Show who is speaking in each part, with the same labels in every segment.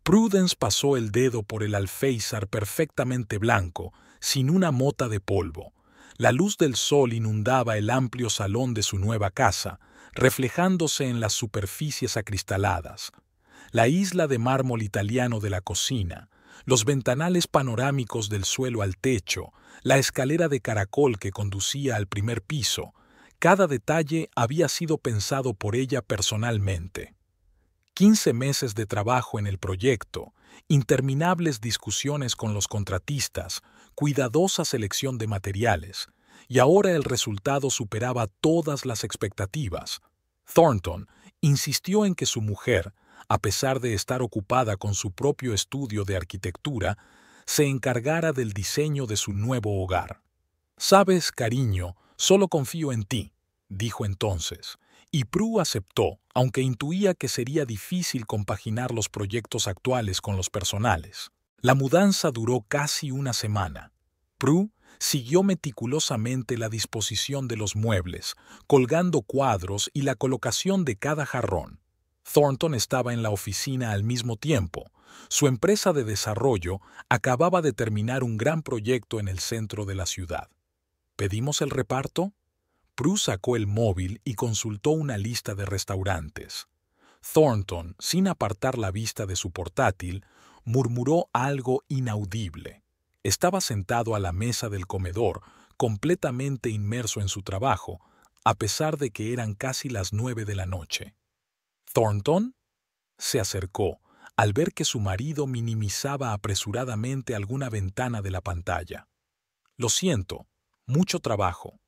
Speaker 1: Prudence pasó el dedo por el alféizar perfectamente blanco, sin una mota de polvo. La luz del sol inundaba el amplio salón de su nueva casa, reflejándose en las superficies acristaladas. La isla de mármol italiano de la cocina, los ventanales panorámicos del suelo al techo, la escalera de caracol que conducía al primer piso, cada detalle había sido pensado por ella personalmente. 15 meses de trabajo en el proyecto, interminables discusiones con los contratistas, cuidadosa selección de materiales, y ahora el resultado superaba todas las expectativas. Thornton insistió en que su mujer, a pesar de estar ocupada con su propio estudio de arquitectura, se encargara del diseño de su nuevo hogar. «Sabes, cariño, solo confío en ti», dijo entonces, y Prue aceptó, aunque intuía que sería difícil compaginar los proyectos actuales con los personales. La mudanza duró casi una semana. Prue siguió meticulosamente la disposición de los muebles, colgando cuadros y la colocación de cada jarrón. Thornton estaba en la oficina al mismo tiempo. Su empresa de desarrollo acababa de terminar un gran proyecto en el centro de la ciudad. ¿Pedimos el reparto? Prue sacó el móvil y consultó una lista de restaurantes. Thornton, sin apartar la vista de su portátil, murmuró algo inaudible. Estaba sentado a la mesa del comedor, completamente inmerso en su trabajo, a pesar de que eran casi las 9 de la noche. ¿Thornton? Se acercó, al ver que su marido minimizaba apresuradamente alguna ventana de la pantalla. «Lo siento, mucho trabajo.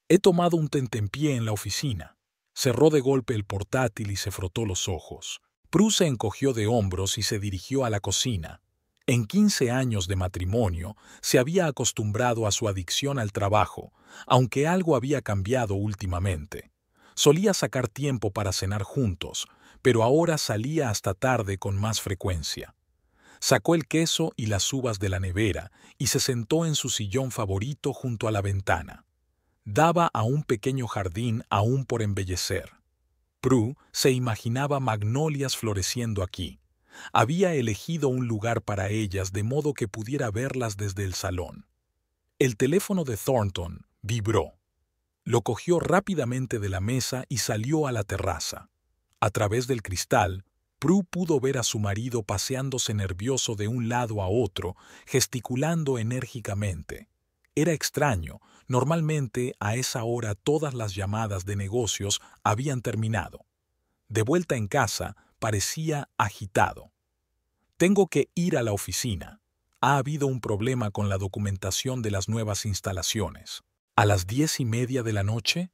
Speaker 1: He tomado un tentempié en la oficina». Cerró de golpe el portátil y se frotó los ojos. Prue se encogió de hombros y se dirigió a la cocina. En 15 años de matrimonio se había acostumbrado a su adicción al trabajo, aunque algo había cambiado últimamente. Solía sacar tiempo para cenar juntos, pero ahora salía hasta tarde con más frecuencia. Sacó el queso y las uvas de la nevera y se sentó en su sillón favorito junto a la ventana. Daba a un pequeño jardín aún por embellecer. Prue se imaginaba magnolias floreciendo aquí. Había elegido un lugar para ellas de modo que pudiera verlas desde el salón. El teléfono de Thornton vibró. Lo cogió rápidamente de la mesa y salió a la terraza. A través del cristal, Prue pudo ver a su marido paseándose nervioso de un lado a otro, gesticulando enérgicamente. Era extraño. Normalmente, a esa hora todas las llamadas de negocios habían terminado. De vuelta en casa, parecía agitado. «Tengo que ir a la oficina. Ha habido un problema con la documentación de las nuevas instalaciones». ¿A las 10:30 de la noche?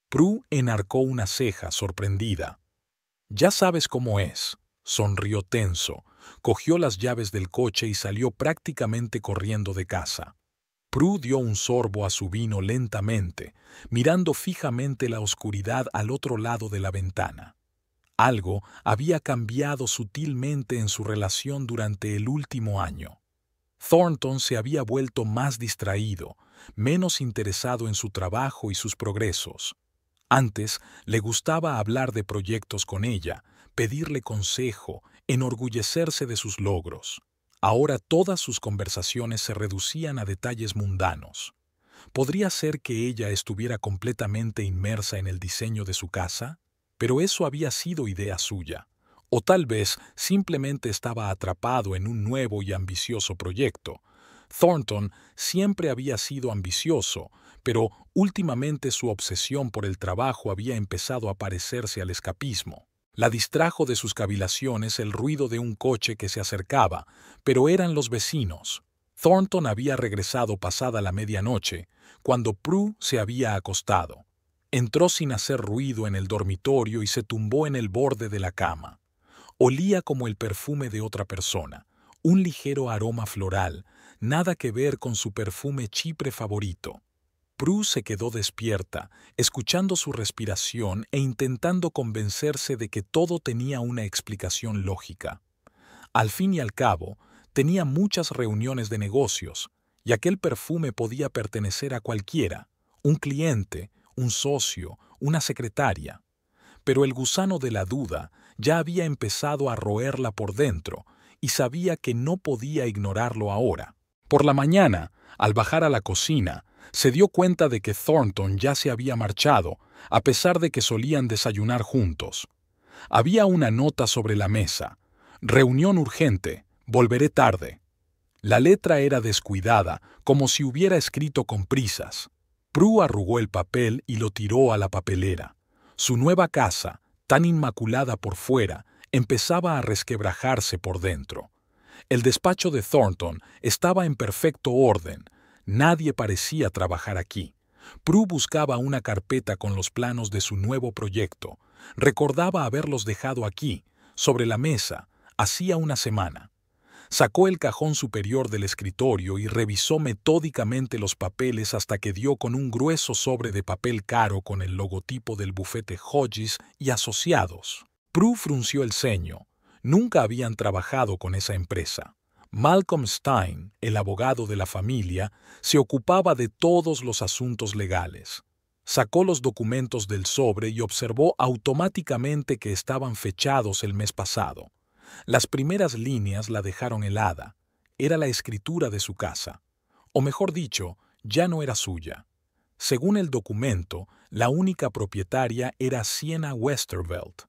Speaker 1: Prue enarcó una ceja, sorprendida. «Ya sabes cómo es», sonrió tenso, cogió las llaves del coche y salió prácticamente corriendo de casa. Prue dio un sorbo a su vino lentamente, mirando fijamente la oscuridad al otro lado de la ventana. Algo había cambiado sutilmente en su relación durante el último año. Thornton se había vuelto más distraído, menos interesado en su trabajo y sus progresos. Antes le gustaba hablar de proyectos con ella, pedirle consejo, enorgullecerse de sus logros. Ahora todas sus conversaciones se reducían a detalles mundanos. ¿Podría ser que ella estuviera completamente inmersa en el diseño de su casa? Pero eso había sido idea suya. O tal vez simplemente estaba atrapado en un nuevo y ambicioso proyecto. Thornton siempre había sido ambicioso, pero últimamente su obsesión por el trabajo había empezado a parecerse al escapismo. La distrajo de sus cavilaciones el ruido de un coche que se acercaba, pero eran los vecinos. Thornton había regresado pasada la medianoche, cuando Prue se había acostado. Entró sin hacer ruido en el dormitorio y se tumbó en el borde de la cama. Olía como el perfume de otra persona, un ligero aroma floral, nada que ver con su perfume chipre favorito. Prue se quedó despierta, escuchando su respiración e intentando convencerse de que todo tenía una explicación lógica. Al fin y al cabo, tenía muchas reuniones de negocios, y aquel perfume podía pertenecer a cualquiera, un cliente, un socio, una secretaria. Pero el gusano de la duda ya había empezado a roerla por dentro y sabía que no podía ignorarlo ahora. Por la mañana, al bajar a la cocina, se dio cuenta de que Thornton ya se había marchado, a pesar de que solían desayunar juntos. Había una nota sobre la mesa. Reunión urgente. Volveré tarde. La letra era descuidada, como si hubiera escrito con prisas. Prue arrugó el papel y lo tiró a la papelera. Su nueva casa, tan inmaculada por fuera, empezaba a resquebrajarse por dentro. El despacho de Thornton estaba en perfecto orden. Nadie parecía trabajar aquí. Prue buscaba una carpeta con los planos de su nuevo proyecto. Recordaba haberlos dejado aquí, sobre la mesa, hacía una semana. Sacó el cajón superior del escritorio y revisó metódicamente los papeles hasta que dio con un grueso sobre de papel caro con el logotipo del bufete Hodges y Asociados. Prue frunció el ceño. Nunca habían trabajado con esa empresa. Malcolm Stein, el abogado de la familia, se ocupaba de todos los asuntos legales. Sacó los documentos del sobre y observó automáticamente que estaban fechados el mes pasado. Las primeras líneas la dejaron helada. Era la escritura de su casa. O mejor dicho, ya no era suya. Según el documento, la única propietaria era Sienna Westervelt.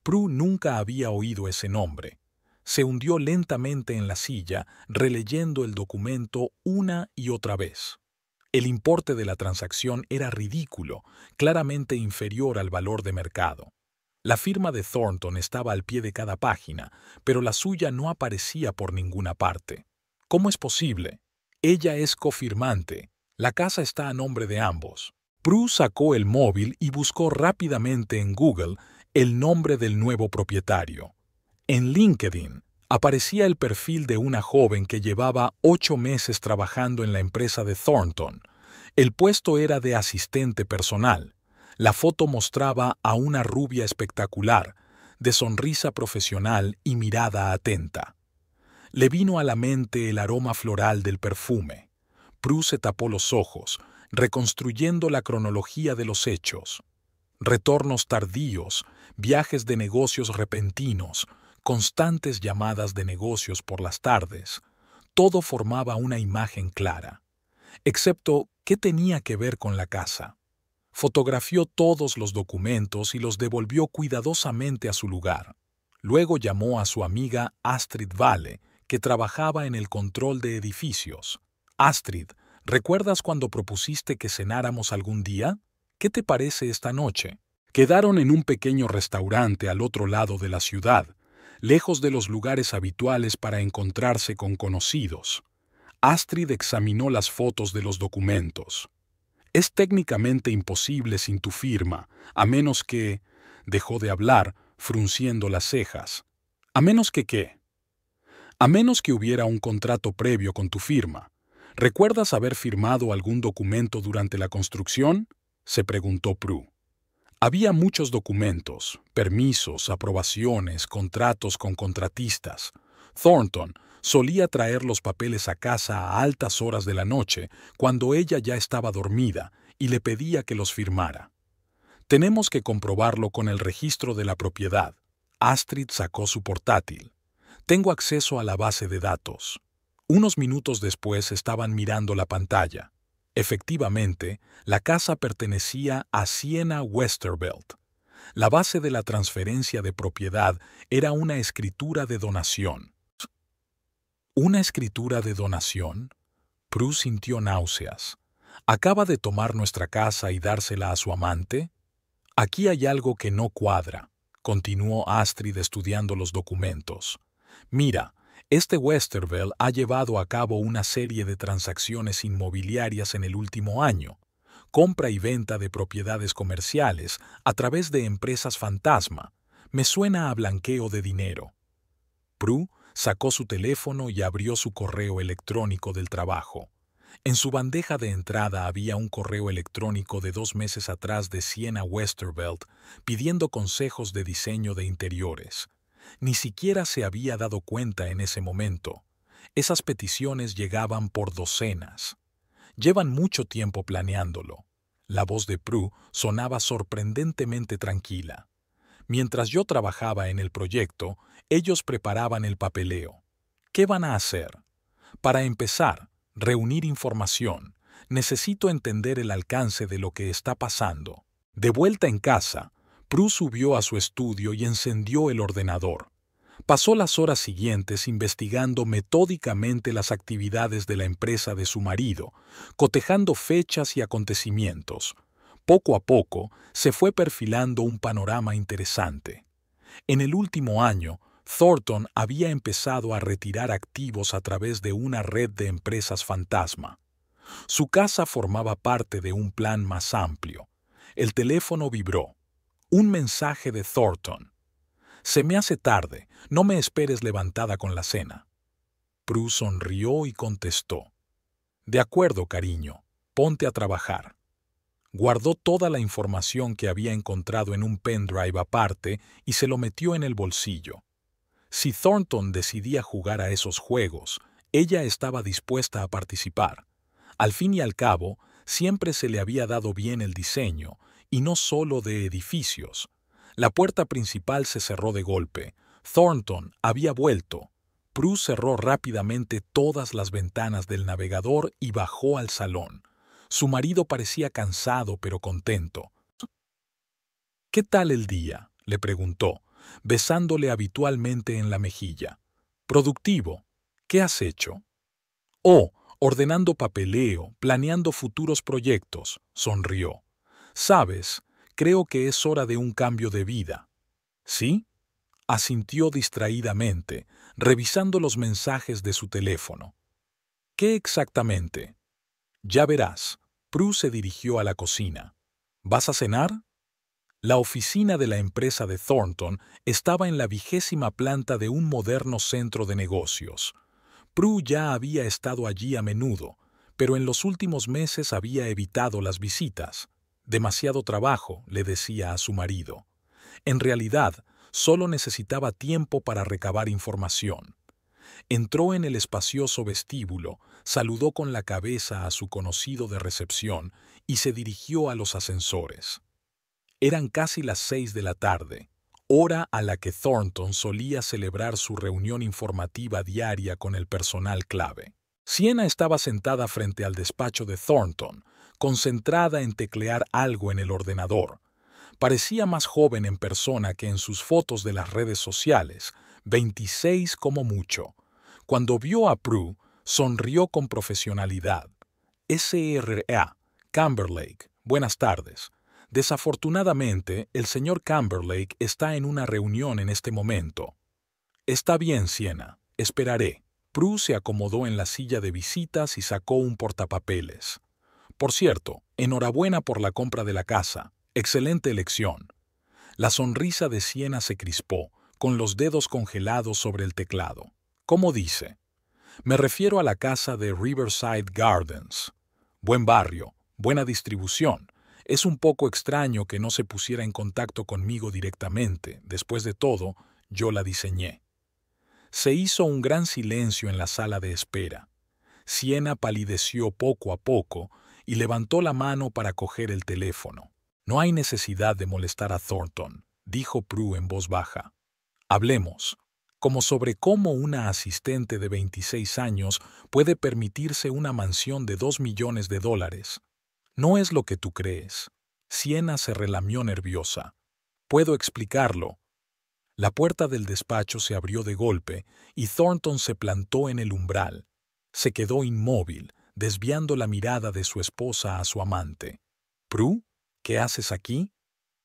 Speaker 1: Prue nunca había oído ese nombre. Se hundió lentamente en la silla, releyendo el documento una y otra vez. El importe de la transacción era ridículo, claramente inferior al valor de mercado. La firma de Thornton estaba al pie de cada página, pero la suya no aparecía por ninguna parte. ¿Cómo es posible? Ella es cofirmante. La casa está a nombre de ambos. Prue sacó el móvil y buscó rápidamente en Google el nombre del nuevo propietario. En LinkedIn aparecía el perfil de una joven que llevaba 8 meses trabajando en la empresa de Thornton. El puesto era de asistente personal. La foto mostraba a una rubia espectacular, de sonrisa profesional y mirada atenta. Le vino a la mente el aroma floral del perfume. Prue se tapó los ojos, reconstruyendo la cronología de los hechos. Retornos tardíos, viajes de negocios repentinos, constantes llamadas de negocios por las tardes. Todo formaba una imagen clara. Excepto, ¿qué tenía que ver con la casa? Fotografió todos los documentos y los devolvió cuidadosamente a su lugar. Luego llamó a su amiga Astrid Vale, que trabajaba en el control de edificios. Astrid, ¿recuerdas cuando propusiste que cenáramos algún día? ¿Qué te parece esta noche? Quedaron en un pequeño restaurante al otro lado de la ciudad, lejos de los lugares habituales para encontrarse con conocidos. Astrid examinó las fotos de los documentos. Es técnicamente imposible sin tu firma, a menos que... Dejó de hablar, frunciendo las cejas. ¿A menos que qué? A menos que hubiera un contrato previo con tu firma. ¿Recuerdas haber firmado algún documento durante la construcción? Se preguntó Prue. Había muchos documentos, permisos, aprobaciones, contratos con contratistas. Thornton solía traer los papeles a casa a altas horas de la noche, cuando ella ya estaba dormida, y le pedía que los firmara. Tenemos que comprobarlo con el registro de la propiedad. Astrid sacó su portátil. Tengo acceso a la base de datos. Unos minutos después estaban mirando la pantalla. Efectivamente, la casa pertenecía a Sienna Westervelt. La base de la transferencia de propiedad era una escritura de donación. ¿Una escritura de donación? Prue sintió náuseas. ¿Acaba de tomar nuestra casa y dársela a su amante? Aquí hay algo que no cuadra, continuó Astrid estudiando los documentos. Mira, este Westervelt ha llevado a cabo una serie de transacciones inmobiliarias en el último año, compra y venta de propiedades comerciales a través de empresas fantasma. Me suena a blanqueo de dinero. Prue sacó su teléfono y abrió su correo electrónico del trabajo. En su bandeja de entrada había un correo electrónico de 2 meses atrás de Sienna Westervelt pidiendo consejos de diseño de interiores. Ni siquiera se había dado cuenta en ese momento. Esas peticiones llegaban por docenas. Llevan mucho tiempo planeándolo. La voz de Prue sonaba sorprendentemente tranquila. Mientras yo trabajaba en el proyecto, ellos preparaban el papeleo. ¿Qué van a hacer? Para empezar, reunir información. Necesito entender el alcance de lo que está pasando. De vuelta en casa, Prue subió a su estudio y encendió el ordenador. Pasó las horas siguientes investigando metódicamente las actividades de la empresa de su marido, cotejando fechas y acontecimientos. Poco a poco se fue perfilando un panorama interesante. En el último año, Thornton había empezado a retirar activos a través de una red de empresas fantasma. Su casa formaba parte de un plan más amplio. El teléfono vibró. Un mensaje de Thornton. «Se me hace tarde, no me esperes levantada con la cena». Prue sonrió y contestó. «De acuerdo, cariño, ponte a trabajar». Guardó toda la información que había encontrado en un pendrive aparte y se lo metió en el bolsillo. Si Thornton decidía jugar a esos juegos, ella estaba dispuesta a participar. Al fin y al cabo, siempre se le había dado bien el diseño, y no solo de edificios. La puerta principal se cerró de golpe. Thornton había vuelto. Prue cerró rápidamente todas las ventanas del navegador y bajó al salón. Su marido parecía cansado pero contento. «¿Qué tal el día?», le preguntó, besándole habitualmente en la mejilla. «Productivo. ¿Qué has hecho?» «Oh, ordenando papeleo, planeando futuros proyectos», sonrió. «Sabes, creo que es hora de un cambio de vida». «¿Sí?», asintió distraídamente, revisando los mensajes de su teléfono. «¿Qué exactamente?» «Ya verás». Prue se dirigió a la cocina. «¿Vas a cenar?» La oficina de la empresa de Thornton estaba en la 20ª planta de un moderno centro de negocios. Prue ya había estado allí a menudo, pero en los últimos meses había evitado las visitas. Demasiado trabajo, le decía a su marido. En realidad, solo necesitaba tiempo para recabar información. Entró en el espacioso vestíbulo, saludó con la cabeza a su conocido de recepción y se dirigió a los ascensores. Eran casi las 6 de la tarde, hora a la que Thornton solía celebrar su reunión informativa diaria con el personal clave. Sienna estaba sentada frente al despacho de Thornton, concentrada en teclear algo en el ordenador. Parecía más joven en persona que en sus fotos de las redes sociales, 26 como mucho. Cuando vio a Prue, sonrió con profesionalidad. «S.R.A. Camberlake, buenas tardes. Desafortunadamente, el señor Camberlake está en una reunión en este momento». «Está bien, Sienna, esperaré». Prue se acomodó en la silla de visitas y sacó un portapapeles. «Por cierto, enhorabuena por la compra de la casa. Excelente elección». La sonrisa de Sienna se crispó, con los dedos congelados sobre el teclado. «¿Cómo dice?» «Me refiero a la casa de Riverside Gardens. Buen barrio, buena distribución. Es un poco extraño que no se pusiera en contacto conmigo directamente. Después de todo, yo la diseñé». Se hizo un gran silencio en la sala de espera. Sienna palideció poco a poco y levantó la mano para coger el teléfono. «No hay necesidad de molestar a Thornton», dijo Prue en voz baja. «Hablemos, como sobre cómo una asistente de 26 años puede permitirse una mansión de $2 millones. No es lo que tú crees». Sienna se relamió nerviosa. «Puedo explicarlo». La puerta del despacho se abrió de golpe y Thornton se plantó en el umbral. Se quedó inmóvil, desviando la mirada de su esposa a su amante. «¿Prue? ¿Qué haces aquí?»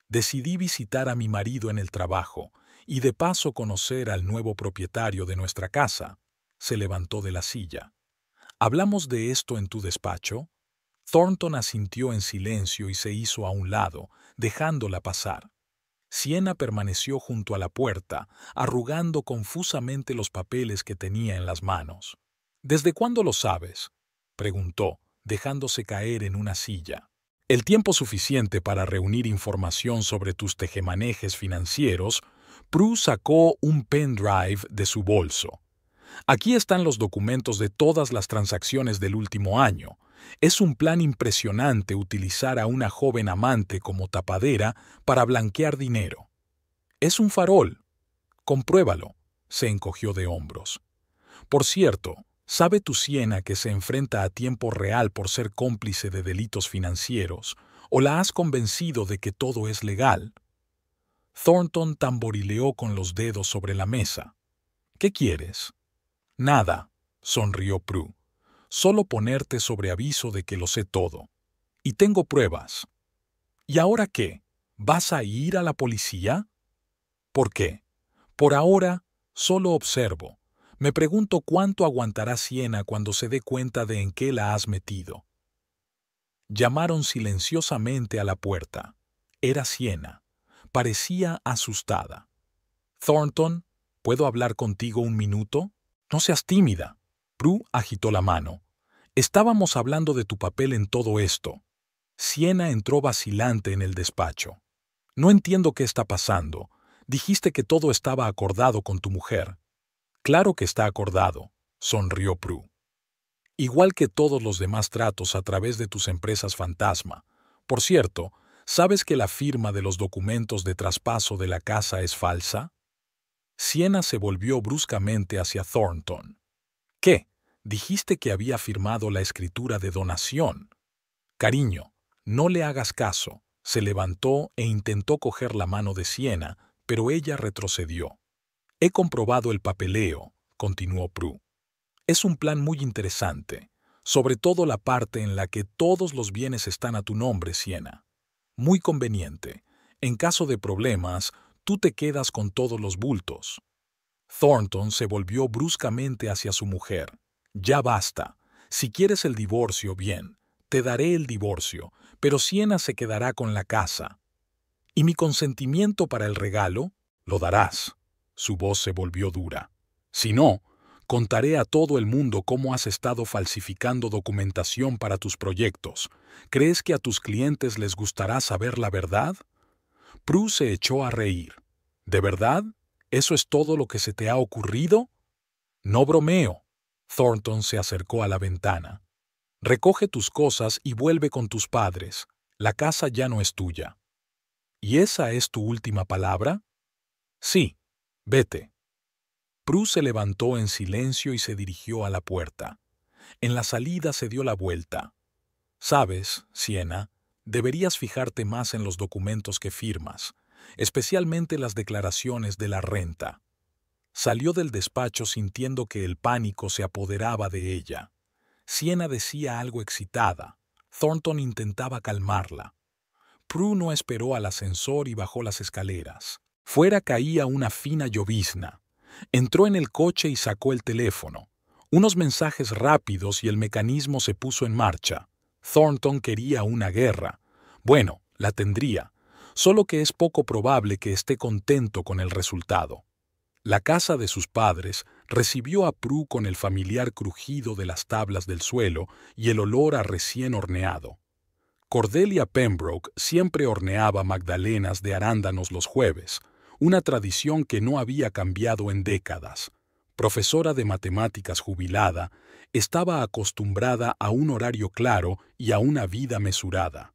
Speaker 1: «Decidí visitar a mi marido en el trabajo y de paso conocer al nuevo propietario de nuestra casa». Se levantó de la silla. «¿Hablamos de esto en tu despacho?» Thornton asintió en silencio y se hizo a un lado, dejándola pasar. Sienna permaneció junto a la puerta, arrugando confusamente los papeles que tenía en las manos. «¿Desde cuándo lo sabes?», preguntó, dejándose caer en una silla. «El tiempo suficiente para reunir información sobre tus tejemanejes financieros». Prue sacó un pendrive de su bolso. «Aquí están los documentos de todas las transacciones del último año. Es un plan impresionante utilizar a una joven amante como tapadera para blanquear dinero». Es un farol. Compruébalo. Se encogió de hombros. Por cierto, ¿sabe tu Siena que se enfrenta a tiempo real por ser cómplice de delitos financieros? ¿O la has convencido de que todo es legal? Thornton tamborileó con los dedos sobre la mesa. ¿Qué quieres? Nada, sonrió Prue. Solo ponerte sobre aviso de que lo sé todo. Y tengo pruebas. ¿Y ahora qué? ¿Vas a ir a la policía? ¿Por qué? Por ahora, solo observo. Me pregunto cuánto aguantará Siena cuando se dé cuenta de en qué la has metido. Llamaron silenciosamente a la puerta. Era Siena. Parecía asustada. Thornton, ¿puedo hablar contigo un minuto? No seas tímida. Prue agitó la mano. Estábamos hablando de tu papel en todo esto. Siena entró vacilante en el despacho. No entiendo qué está pasando. Dijiste que todo estaba acordado con tu mujer. Claro que está acordado, sonrió Prue. Igual que todos los demás tratos a través de tus empresas fantasma. Por cierto, ¿sabes que la firma de los documentos de traspaso de la casa es falsa? Siena se volvió bruscamente hacia Thornton. ¿Qué? Dijiste que había firmado la escritura de donación. Cariño, no le hagas caso. Se levantó e intentó coger la mano de Siena, pero ella retrocedió. He comprobado el papeleo, continuó Prue. Es un plan muy interesante, sobre todo la parte en la que todos los bienes están a tu nombre, Siena. Muy conveniente. En caso de problemas, tú te quedas con todos los bultos. Thornton se volvió bruscamente hacia su mujer. Ya basta. Si quieres el divorcio, bien, te daré el divorcio, pero Siena se quedará con la casa. ¿Y mi consentimiento para el regalo? Lo darás. Su voz se volvió dura. Si no, contaré a todo el mundo cómo has estado falsificando documentación para tus proyectos. ¿Crees que a tus clientes les gustará saber la verdad? Prue se echó a reír. ¿De verdad? ¿Eso es todo lo que se te ha ocurrido? No bromeo. Thornton se acercó a la ventana. Recoge tus cosas y vuelve con tus padres. La casa ya no es tuya. ¿Y esa es tu última palabra? Sí. Vete. Prue se levantó en silencio y se dirigió a la puerta. En la salida se dio la vuelta. Sabes, Siena, deberías fijarte más en los documentos que firmas, especialmente las declaraciones de la renta. Salió del despacho sintiendo que el pánico se apoderaba de ella. Siena decía algo excitada. Thornton intentaba calmarla. Prue no esperó al ascensor y bajó las escaleras. Fuera caía una fina llovizna. Entró en el coche y sacó el teléfono. Unos mensajes rápidos y el mecanismo se puso en marcha. Thornton quería una guerra. Bueno, la tendría, solo que es poco probable que esté contento con el resultado. La casa de sus padres recibió a Prue con el familiar crujido de las tablas del suelo y el olor a recién horneado. Cordelia Pembroke siempre horneaba magdalenas de arándanos los jueves, una tradición que no había cambiado en décadas. Profesora de matemáticas jubilada, estaba acostumbrada a un horario claro y a una vida mesurada.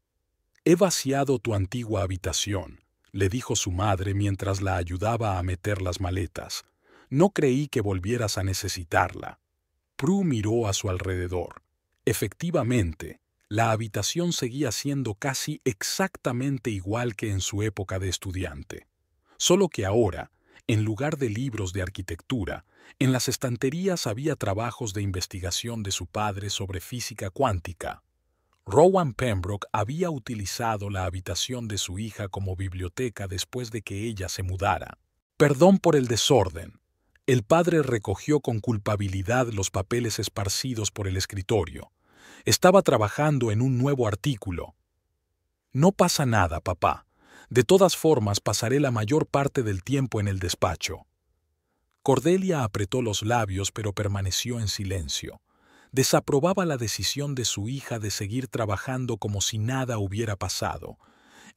Speaker 1: «He vaciado tu antigua habitación», le dijo su madre mientras la ayudaba a meter las maletas. «No creí que volvieras a necesitarla». Prue miró a su alrededor. Efectivamente, la habitación seguía siendo casi exactamente igual que en su época de estudiante. Solo que ahora, en lugar de libros de arquitectura, en las estanterías había trabajos de investigación de su padre sobre física cuántica. Rowan Pembroke había utilizado la habitación de su hija como biblioteca después de que ella se mudara. Perdón por el desorden. El padre recogió con culpabilidad los papeles esparcidos por el escritorio. Estaba trabajando en un nuevo artículo. No pasa nada, papá. De todas formas, pasaré la mayor parte del tiempo en el despacho. Cordelia apretó los labios, pero permaneció en silencio. Desaprobaba la decisión de su hija de seguir trabajando como si nada hubiera pasado.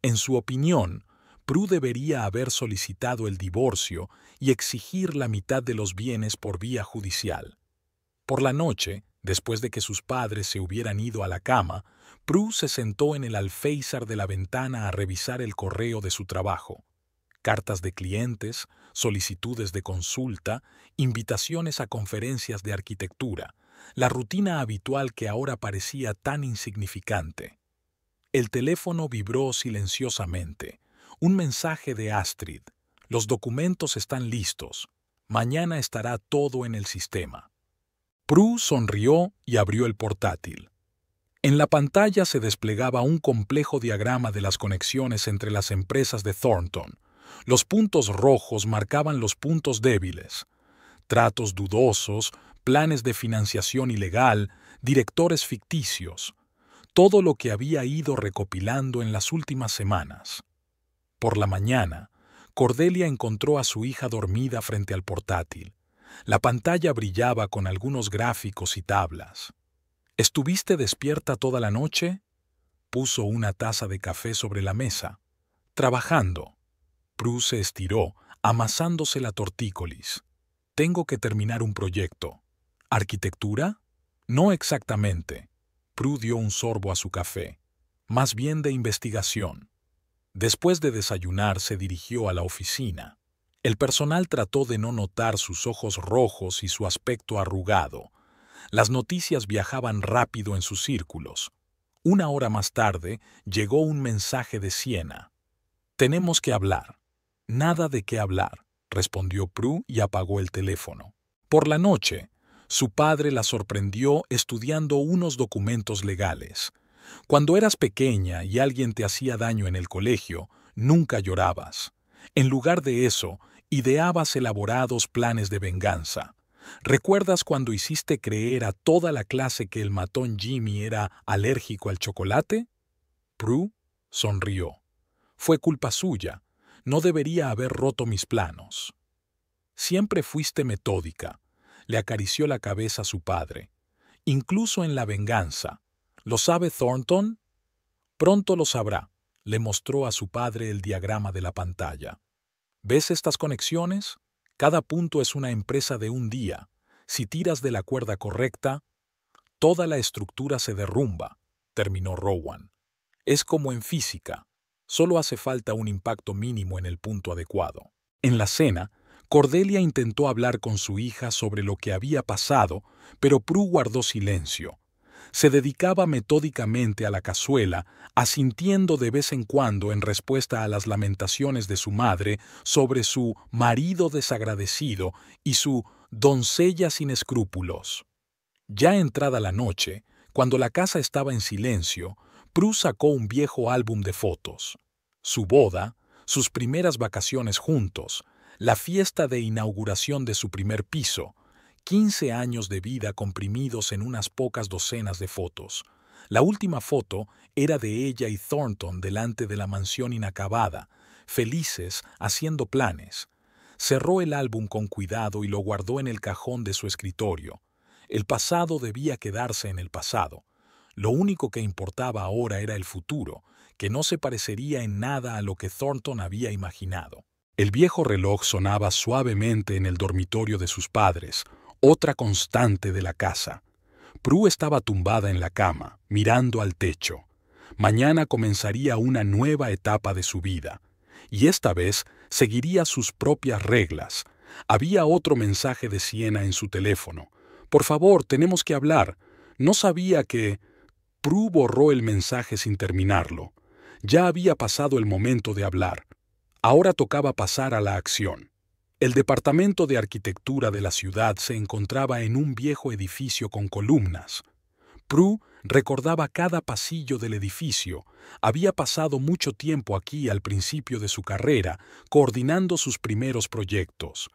Speaker 1: En su opinión, Prue debería haber solicitado el divorcio y exigir la mitad de los bienes por vía judicial. Por la noche, después de que sus padres se hubieran ido a la cama, Prue se sentó en el alféizar de la ventana a revisar el correo de su trabajo. cartas de clientes, solicitudes de consulta, invitaciones a conferencias de arquitectura, la rutina habitual que ahora parecía tan insignificante. El teléfono vibró silenciosamente. Un mensaje de Astrid. Los documentos están listos. Mañana estará todo en el sistema. Prue sonrió y abrió el portátil. En la pantalla se desplegaba un complejo diagrama de las conexiones entre las empresas de Thornton. Los puntos rojos marcaban los puntos débiles. Tratos dudosos, planes de financiación ilegal, directores ficticios. Todo lo que había ido recopilando en las últimas semanas. Por la mañana, Cordelia encontró a su hija dormida frente al portátil. La pantalla brillaba con algunos gráficos y tablas. ¿Estuviste despierta toda la noche? Puso una taza de café sobre la mesa. Trabajando. Prue se estiró, amasándose la tortícolis. Tengo que terminar un proyecto. ¿Arquitectura? No exactamente. Prue dio un sorbo a su café. Más bien de investigación. Después de desayunar se dirigió a la oficina. El personal trató de no notar sus ojos rojos y su aspecto arrugado. Las noticias viajaban rápido en sus círculos. Una hora más tarde llegó un mensaje de Siena. Tenemos que hablar. Nada de qué hablar, respondió Prue y apagó el teléfono. Por la noche, su padre la sorprendió estudiando unos documentos legales. Cuando eras pequeña y alguien te hacía daño en el colegio, nunca llorabas. En lugar de eso, ideabas elaborados planes de venganza. ¿Recuerdas cuando hiciste creer a toda la clase que el matón Jimmy era alérgico al chocolate? Prue sonrió. Fue culpa suya. No debería haber roto mis planos. Siempre fuiste metódica. Le acarició la cabeza a su padre. Incluso en la venganza. ¿Lo sabe Thornton? Pronto lo sabrá. Le mostró a su padre el diagrama de la pantalla. ¿Ves estas conexiones? Cada punto es una empresa de un día. Si tiras de la cuerda correcta, toda la estructura se derrumba, terminó Rowan. Es como en física. Solo hace falta un impacto mínimo en el punto adecuado. En la cena, Cordelia intentó hablar con su hija sobre lo que había pasado, pero Prue guardó silencio. Se dedicaba metódicamente a la cazuela, asintiendo de vez en cuando en respuesta a las lamentaciones de su madre sobre su marido desagradecido y su doncella sin escrúpulos. Ya entrada la noche, cuando la casa estaba en silencio, Prue sacó un viejo álbum de fotos. Su boda, sus primeras vacaciones juntos, la fiesta de inauguración de su primer piso, 15 años de vida comprimidos en unas pocas docenas de fotos. La última foto era de ella y Thornton delante de la mansión inacabada, felices, haciendo planes. Cerró el álbum con cuidado y lo guardó en el cajón de su escritorio. El pasado debía quedarse en el pasado. Lo único que importaba ahora era el futuro, que no se parecería en nada a lo que Thornton había imaginado. El viejo reloj sonaba suavemente en el dormitorio de sus padres, otra constante de la casa. Prue estaba tumbada en la cama, mirando al techo. Mañana comenzaría una nueva etapa de su vida, y esta vez seguiría sus propias reglas. Había otro mensaje de Siena en su teléfono. «Por favor, tenemos que hablar». No sabía que... Prue borró el mensaje sin terminarlo. Ya había pasado el momento de hablar. Ahora tocaba pasar a la acción. El departamento de arquitectura de la ciudad se encontraba en un viejo edificio con columnas. Prue recordaba cada pasillo del edificio. Había pasado mucho tiempo aquí al principio de su carrera, coordinando sus primeros proyectos.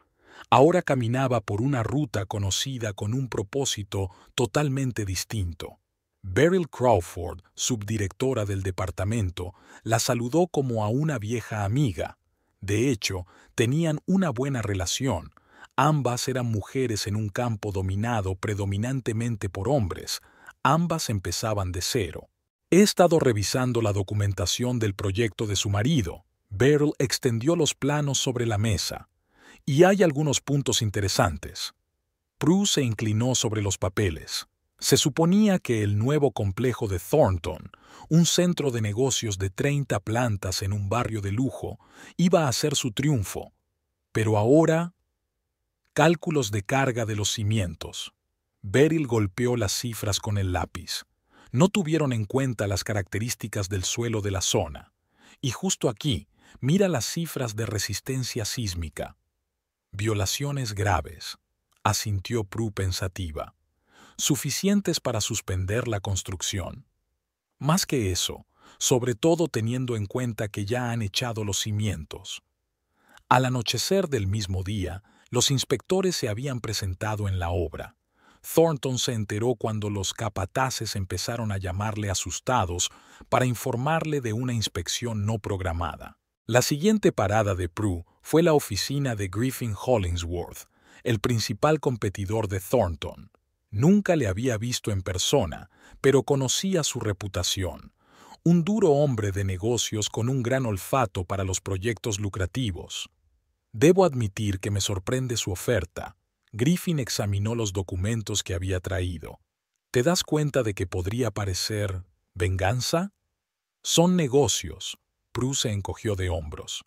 Speaker 1: Ahora caminaba por una ruta conocida con un propósito totalmente distinto. Beryl Crawford, subdirectora del departamento, la saludó como a una vieja amiga. De hecho, tenían una buena relación. Ambas eran mujeres en un campo dominado predominantemente por hombres. Ambas empezaban de cero. He estado revisando la documentación del proyecto de su marido. Beryl extendió los planos sobre la mesa. Y hay algunos puntos interesantes. Prue se inclinó sobre los papeles. Se suponía que el nuevo complejo de Thornton, un centro de negocios de 30 plantas en un barrio de lujo, iba a ser su triunfo. Pero ahora, cálculos de carga de los cimientos. Beryl golpeó las cifras con el lápiz. No tuvieron en cuenta las características del suelo de la zona. Y justo aquí, mira las cifras de resistencia sísmica. Violaciones graves, asintió Prue pensativa. Suficientes para suspender la construcción. Más que eso, sobre todo teniendo en cuenta que ya han echado los cimientos. Al anochecer del mismo día, los inspectores se habían presentado en la obra. Thornton se enteró cuando los capataces empezaron a llamarle asustados para informarle de una inspección no programada. La siguiente parada de Prue fue la oficina de Griffin Hollingsworth, el principal competidor de Thornton. Nunca le había visto en persona, pero conocía su reputación. Un duro hombre de negocios con un gran olfato para los proyectos lucrativos. Debo admitir que me sorprende su oferta. Griffin examinó los documentos que había traído. ¿Te das cuenta de que podría parecer venganza? Son negocios. Prue se encogió de hombros.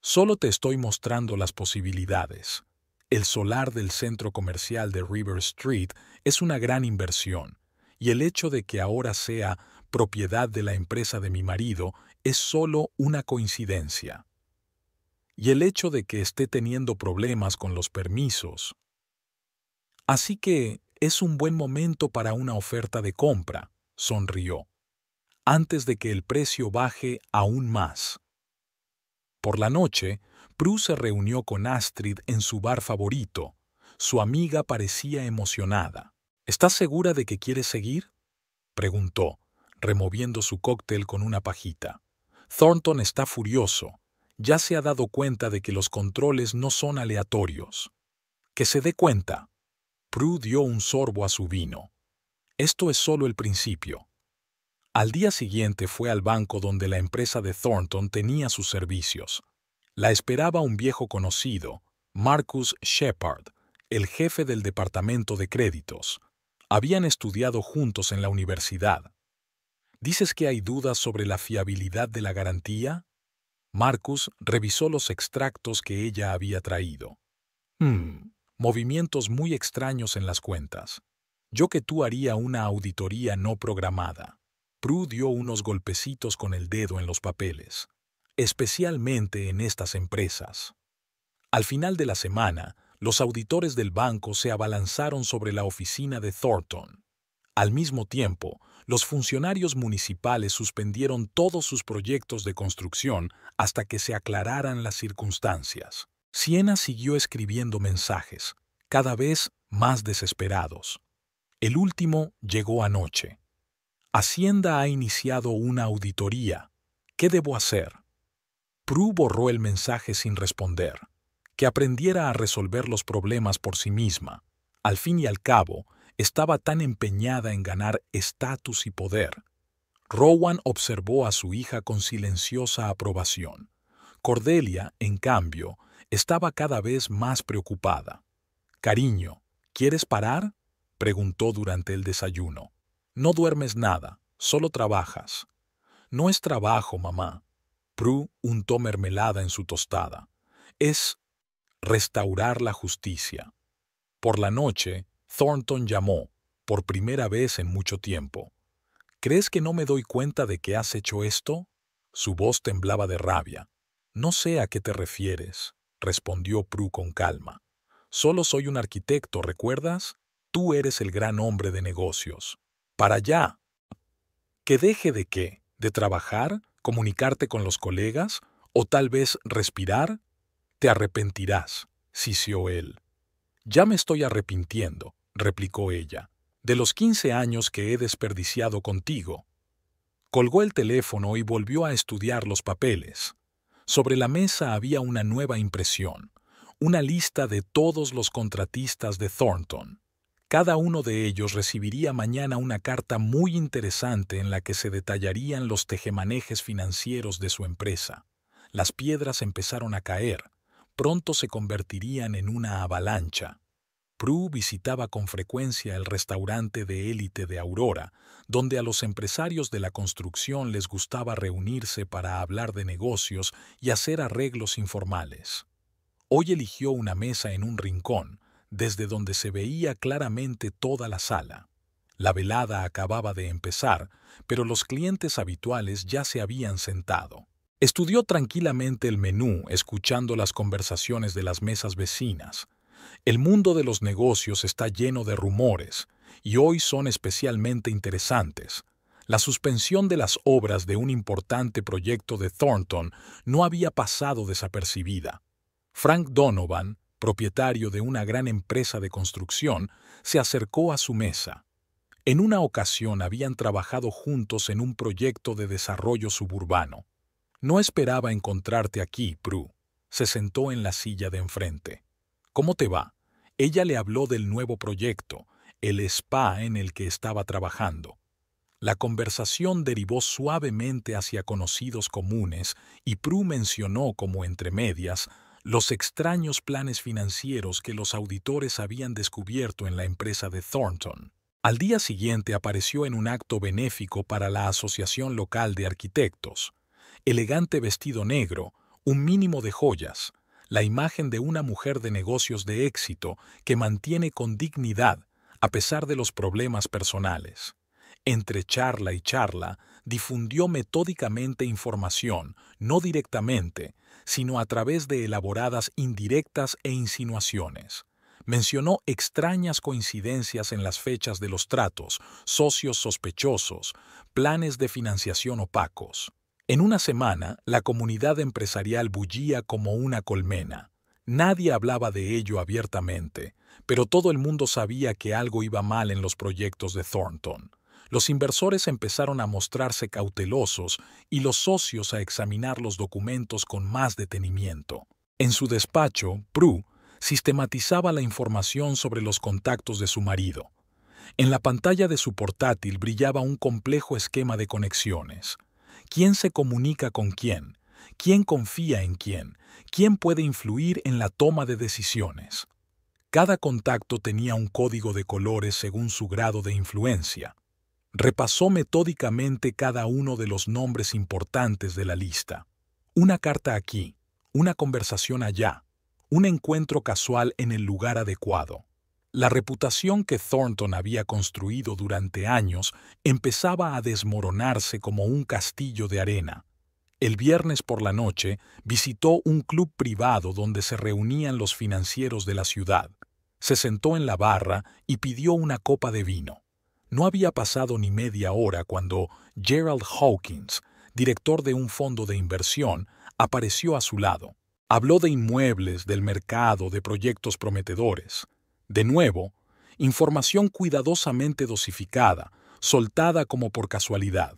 Speaker 1: Solo te estoy mostrando las posibilidades. El solar del centro comercial de River Street es una gran inversión, y el hecho de que ahora sea propiedad de la empresa de mi marido es solo una coincidencia. Y el hecho de que esté teniendo problemas con los permisos. Así que es un buen momento para una oferta de compra, sonrió, antes de que el precio baje aún más. Por la noche, Prue se reunió con Astrid en su bar favorito. Su amiga parecía emocionada. ¿Estás segura de que quieres seguir?, preguntó, removiendo su cóctel con una pajita. Thornton está furioso. Ya se ha dado cuenta de que los controles no son aleatorios. Que se dé cuenta. Prue dio un sorbo a su vino. Esto es solo el principio. Al día siguiente fue al banco donde la empresa de Thornton tenía sus servicios. La esperaba un viejo conocido, Marcus Shepard, el jefe del departamento de créditos. Habían estudiado juntos en la universidad. ¿Dices que hay dudas sobre la fiabilidad de la garantía? Marcus revisó los extractos que ella había traído. Movimientos muy extraños en las cuentas. Yo que tú haría una auditoría no programada. Prue dio unos golpecitos con el dedo en los papeles, especialmente en estas empresas. Al final de la semana, los auditores del banco se abalanzaron sobre la oficina de Thornton. Al mismo tiempo, los funcionarios municipales suspendieron todos sus proyectos de construcción hasta que se aclararan las circunstancias. Siena siguió escribiendo mensajes, cada vez más desesperados. El último llegó anoche. Hacienda ha iniciado una auditoría. ¿Qué debo hacer? Prue borró el mensaje sin responder. Que aprendiera a resolver los problemas por sí misma. Al fin y al cabo, estaba tan empeñada en ganar estatus y poder. Rowan observó a su hija con silenciosa aprobación. Cordelia, en cambio, estaba cada vez más preocupada. «Cariño, ¿quieres parar?», preguntó durante el desayuno. «No duermes nada, solo trabajas». «No es trabajo, mamá». Prue untó mermelada en su tostada. «Es restaurar la justicia». Por la noche, Thornton llamó, por primera vez en mucho tiempo. «¿Crees que no me doy cuenta de que has hecho esto?». Su voz temblaba de rabia. «No sé a qué te refieres», respondió Prue con calma. «Solo soy un arquitecto, ¿recuerdas? Tú eres el gran hombre de negocios. ¡Para allá!». ¿Que deje de qué? ¿De trabajar? ¿Comunicarte con los colegas? ¿O tal vez respirar? «Te arrepentirás», sisió él. «Ya me estoy arrepintiendo», replicó ella, «de los 15 años que he desperdiciado contigo». Colgó el teléfono y volvió a estudiar los papeles. Sobre la mesa había una nueva impresión, una lista de todos los contratistas de Thornton. Cada uno de ellos recibiría mañana una carta muy interesante en la que se detallarían los tejemanejes financieros de su empresa. Las piedras empezaron a caer. Pronto se convertirían en una avalancha. Prue visitaba con frecuencia el restaurante de élite de Aurora, donde a los empresarios de la construcción les gustaba reunirse para hablar de negocios y hacer arreglos informales. Hoy eligió una mesa en un rincón, desde donde se veía claramente toda la sala. La velada acababa de empezar, pero los clientes habituales ya se habían sentado. Estudió tranquilamente el menú, escuchando las conversaciones de las mesas vecinas. El mundo de los negocios está lleno de rumores, y hoy son especialmente interesantes. La suspensión de las obras de un importante proyecto de Thornton no había pasado desapercibida. Frank Donovan, propietario de una gran empresa de construcción, se acercó a su mesa. En una ocasión habían trabajado juntos en un proyecto de desarrollo suburbano. No esperaba encontrarte aquí, Prue. Se sentó en la silla de enfrente. ¿Cómo te va? Ella le habló del nuevo proyecto, el spa en el que estaba trabajando. La conversación derivó suavemente hacia conocidos comunes y Prue mencionó como entre medias los extraños planes financieros que los auditores habían descubierto en la empresa de Thornton. Al día siguiente apareció en un acto benéfico para la Asociación Local de Arquitectos. Elegante vestido negro, un mínimo de joyas, la imagen de una mujer de negocios de éxito que mantiene con dignidad a pesar de los problemas personales. Entre charla y charla, difundió metódicamente información, no directamente, sino a través de elaboradas indirectas e insinuaciones. Mencionó extrañas coincidencias en las fechas de los tratos, socios sospechosos, planes de financiación opacos. En una semana, la comunidad empresarial bullía como una colmena. Nadie hablaba de ello abiertamente, pero todo el mundo sabía que algo iba mal en los proyectos de Thornton. Los inversores empezaron a mostrarse cautelosos y los socios a examinar los documentos con más detenimiento. En su despacho, Prue sistematizaba la información sobre los contactos de su marido. En la pantalla de su portátil brillaba un complejo esquema de conexiones. ¿Quién se comunica con quién? ¿Quién confía en quién? ¿Quién puede influir en la toma de decisiones? Cada contacto tenía un código de colores según su grado de influencia. Repasó metódicamente cada uno de los nombres importantes de la lista. Una carta aquí, una conversación allá, un encuentro casual en el lugar adecuado. La reputación que Thornton había construido durante años empezaba a desmoronarse como un castillo de arena. El viernes por la noche visitó un club privado donde se reunían los financieros de la ciudad. Se sentó en la barra y pidió una copa de vino. No había pasado ni media hora cuando Gerald Hawkins, director de un fondo de inversión, apareció a su lado. Habló de inmuebles, del mercado, de proyectos prometedores. De nuevo, información cuidadosamente dosificada, soltada como por casualidad.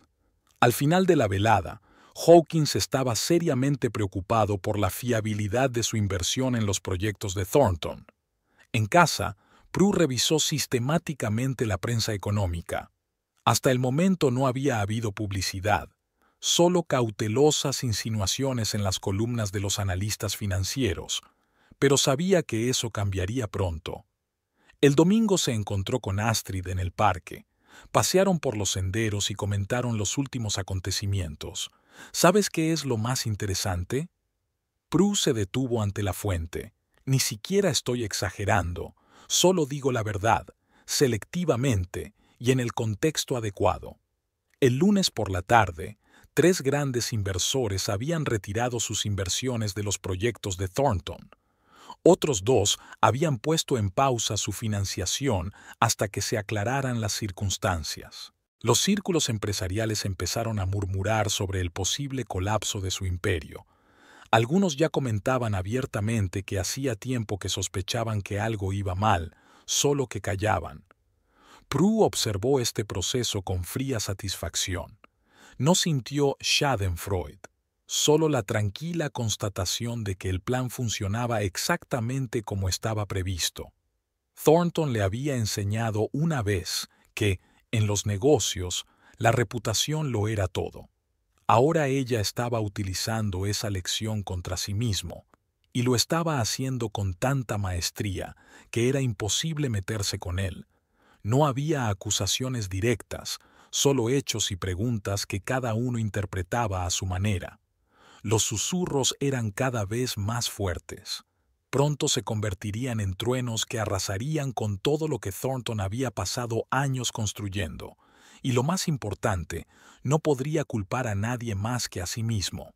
Speaker 1: Al final de la velada, Hawkins estaba seriamente preocupado por la fiabilidad de su inversión en los proyectos de Thornton. En casa, Prue revisó sistemáticamente la prensa económica. Hasta el momento no había habido publicidad, solo cautelosas insinuaciones en las columnas de los analistas financieros, pero sabía que eso cambiaría pronto. El domingo se encontró con Astrid en el parque. Pasearon por los senderos y comentaron los últimos acontecimientos. ¿Sabes qué es lo más interesante? Prue se detuvo ante la fuente. Ni siquiera estoy exagerando. Solo digo la verdad, selectivamente y en el contexto adecuado. El lunes por la tarde, 3 grandes inversores habían retirado sus inversiones de los proyectos de Thornton. Otros 2 habían puesto en pausa su financiación hasta que se aclararan las circunstancias. Los círculos empresariales empezaron a murmurar sobre el posible colapso de su imperio. Algunos ya comentaban abiertamente que hacía tiempo que sospechaban que algo iba mal, solo que callaban. Prue observó este proceso con fría satisfacción. No sintió schadenfreude, solo la tranquila constatación de que el plan funcionaba exactamente como estaba previsto. Thornton le había enseñado una vez que, en los negocios, la reputación lo era todo. Ahora ella estaba utilizando esa lección contra sí mismo, y lo estaba haciendo con tanta maestría que era imposible meterse con él. No había acusaciones directas, solo hechos y preguntas que cada uno interpretaba a su manera. Los susurros eran cada vez más fuertes. Pronto se convertirían en truenos que arrasarían con todo lo que Thornton había pasado años construyendo. Y lo más importante, no podría culpar a nadie más que a sí mismo.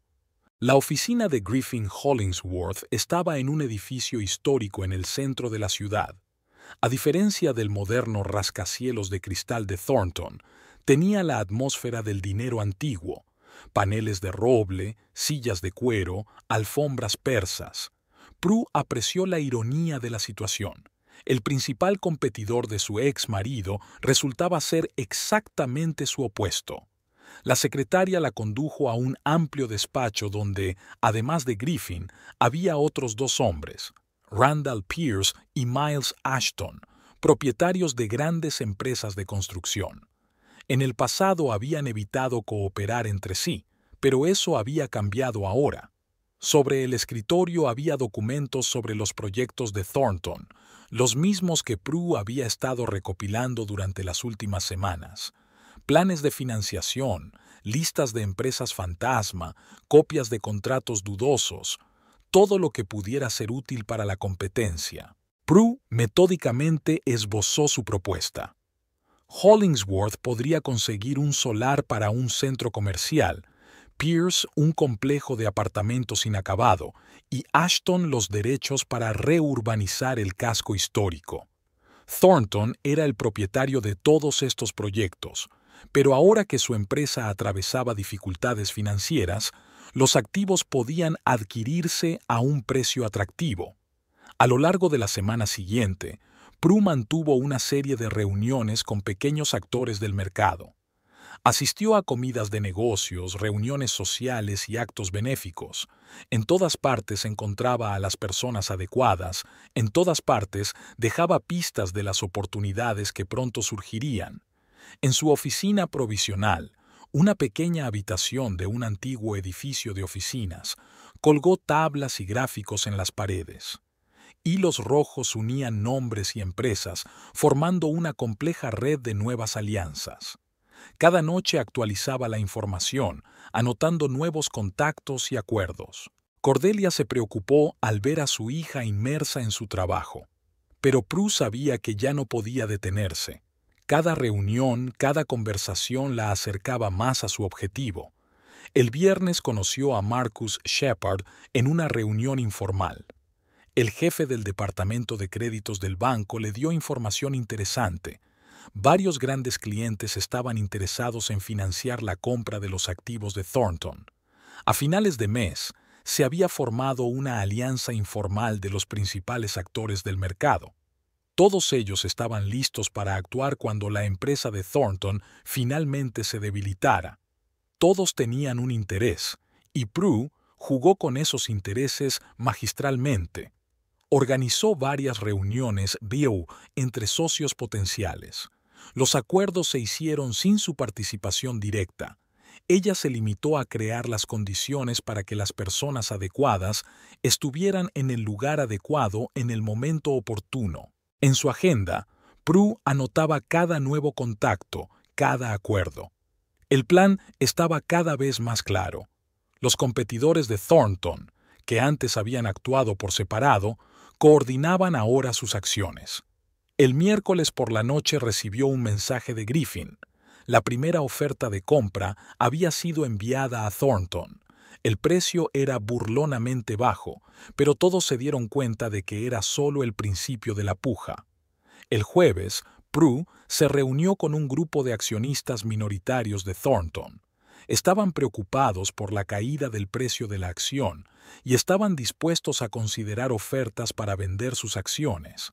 Speaker 1: La oficina de Griffin Hollingsworth estaba en un edificio histórico en el centro de la ciudad. A diferencia del moderno rascacielos de cristal de Thornton, tenía la atmósfera del dinero antiguo, paneles de roble, sillas de cuero, alfombras persas. Prue apreció la ironía de la situación. El principal competidor de su ex marido resultaba ser exactamente su opuesto. La secretaria la condujo a un amplio despacho donde, además de Griffin, había otros dos hombres, Randall Pierce y Miles Ashton, propietarios de grandes empresas de construcción. En el pasado habían evitado cooperar entre sí, pero eso había cambiado ahora. Sobre el escritorio había documentos sobre los proyectos de Thornton, los mismos que Prue había estado recopilando durante las últimas semanas. Planes de financiación, listas de empresas fantasma, copias de contratos dudosos, todo lo que pudiera ser útil para la competencia. Prue metódicamente esbozó su propuesta. Hollingsworth podría conseguir un solar para un centro comercial, Pierce un complejo de apartamentos inacabado y Ashton los derechos para reurbanizar el casco histórico. Thornton era el propietario de todos estos proyectos, pero ahora que su empresa atravesaba dificultades financieras, los activos podían adquirirse a un precio atractivo. A lo largo de la semana siguiente, Prue mantuvo una serie de reuniones con pequeños actores del mercado. Asistió a comidas de negocios, reuniones sociales y actos benéficos. En todas partes encontraba a las personas adecuadas, en todas partes dejaba pistas de las oportunidades que pronto surgirían. En su oficina provisional, una pequeña habitación de un antiguo edificio de oficinas, colgó tablas y gráficos en las paredes. Hilos rojos unían nombres y empresas, formando una compleja red de nuevas alianzas. Cada noche actualizaba la información, anotando nuevos contactos y acuerdos. Cordelia se preocupó al ver a su hija inmersa en su trabajo. Pero Prue sabía que ya no podía detenerse. Cada reunión, cada conversación la acercaba más a su objetivo. El viernes conoció a Marcus Shepard en una reunión informal. El jefe del departamento de créditos del banco le dio información interesante. Varios grandes clientes estaban interesados en financiar la compra de los activos de Thornton. A finales de mes, se había formado una alianza informal de los principales actores del mercado. Todos ellos estaban listos para actuar cuando la empresa de Thornton finalmente se debilitara. Todos tenían un interés, y Prue jugó con esos intereses magistralmente. Organizó varias reuniones entre socios potenciales. Los acuerdos se hicieron sin su participación directa. Ella se limitó a crear las condiciones para que las personas adecuadas estuvieran en el lugar adecuado en el momento oportuno. En su agenda, Prue anotaba cada nuevo contacto, cada acuerdo. El plan estaba cada vez más claro. Los competidores de Thornton, que antes habían actuado por separado, coordinaban ahora sus acciones. El miércoles por la noche recibió un mensaje de Griffin. La primera oferta de compra había sido enviada a Thornton. El precio era burlonamente bajo, pero todos se dieron cuenta de que era solo el principio de la puja. El jueves, Prue se reunió con un grupo de accionistas minoritarios de Thornton. Estaban preocupados por la caída del precio de la acción y estaban dispuestos a considerar ofertas para vender sus acciones.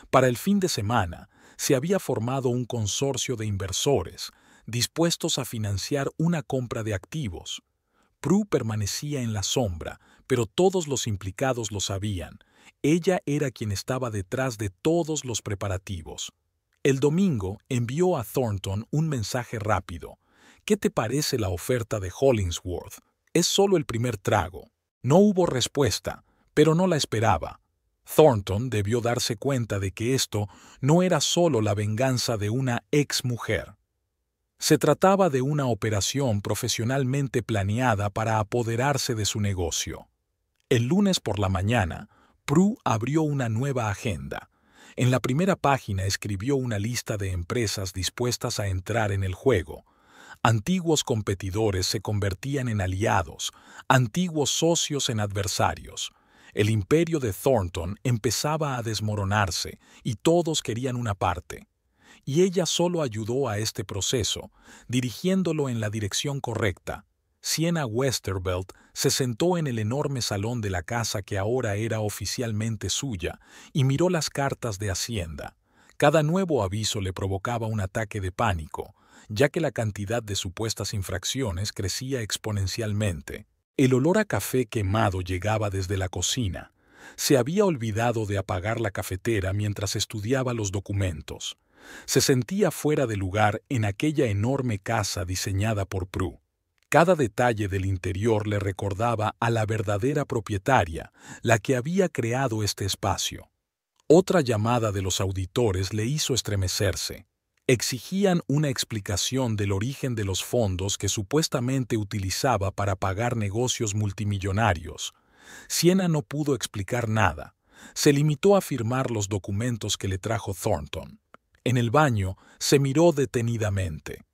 Speaker 1: Para el fin de semana, se había formado un consorcio de inversores, dispuestos a financiar una compra de activos. Prue permanecía en la sombra, pero todos los implicados lo sabían. Ella era quien estaba detrás de todos los preparativos. El domingo envió a Thornton un mensaje rápido. ¿Qué te parece la oferta de Hollingsworth? Es solo el primer trago. No hubo respuesta, pero no la esperaba. Thornton debió darse cuenta de que esto no era solo la venganza de una ex mujer. Se trataba de una operación profesionalmente planeada para apoderarse de su negocio. El lunes por la mañana, Prue abrió una nueva agenda. En la primera página escribió una lista de empresas dispuestas a entrar en el juego. Antiguos competidores se convertían en aliados, antiguos socios en adversarios. El imperio de Thornton empezaba a desmoronarse y todos querían una parte. Y ella solo ayudó a este proceso, dirigiéndolo en la dirección correcta. Sienna Westervelt se sentó en el enorme salón de la casa que ahora era oficialmente suya y miró las cartas de Hacienda. Cada nuevo aviso le provocaba un ataque de pánico, ya que la cantidad de supuestas infracciones crecía exponencialmente. El olor a café quemado llegaba desde la cocina. Se había olvidado de apagar la cafetera mientras estudiaba los documentos. Se sentía fuera de lugar en aquella enorme casa diseñada por Prue. Cada detalle del interior le recordaba a la verdadera propietaria, la que había creado este espacio. Otra llamada de los auditores le hizo estremecerse. Exigían una explicación del origen de los fondos que supuestamente utilizaba para pagar negocios multimillonarios. Sienna no pudo explicar nada. Se limitó a firmar los documentos que le trajo Thornton. En el baño se miró detenidamente.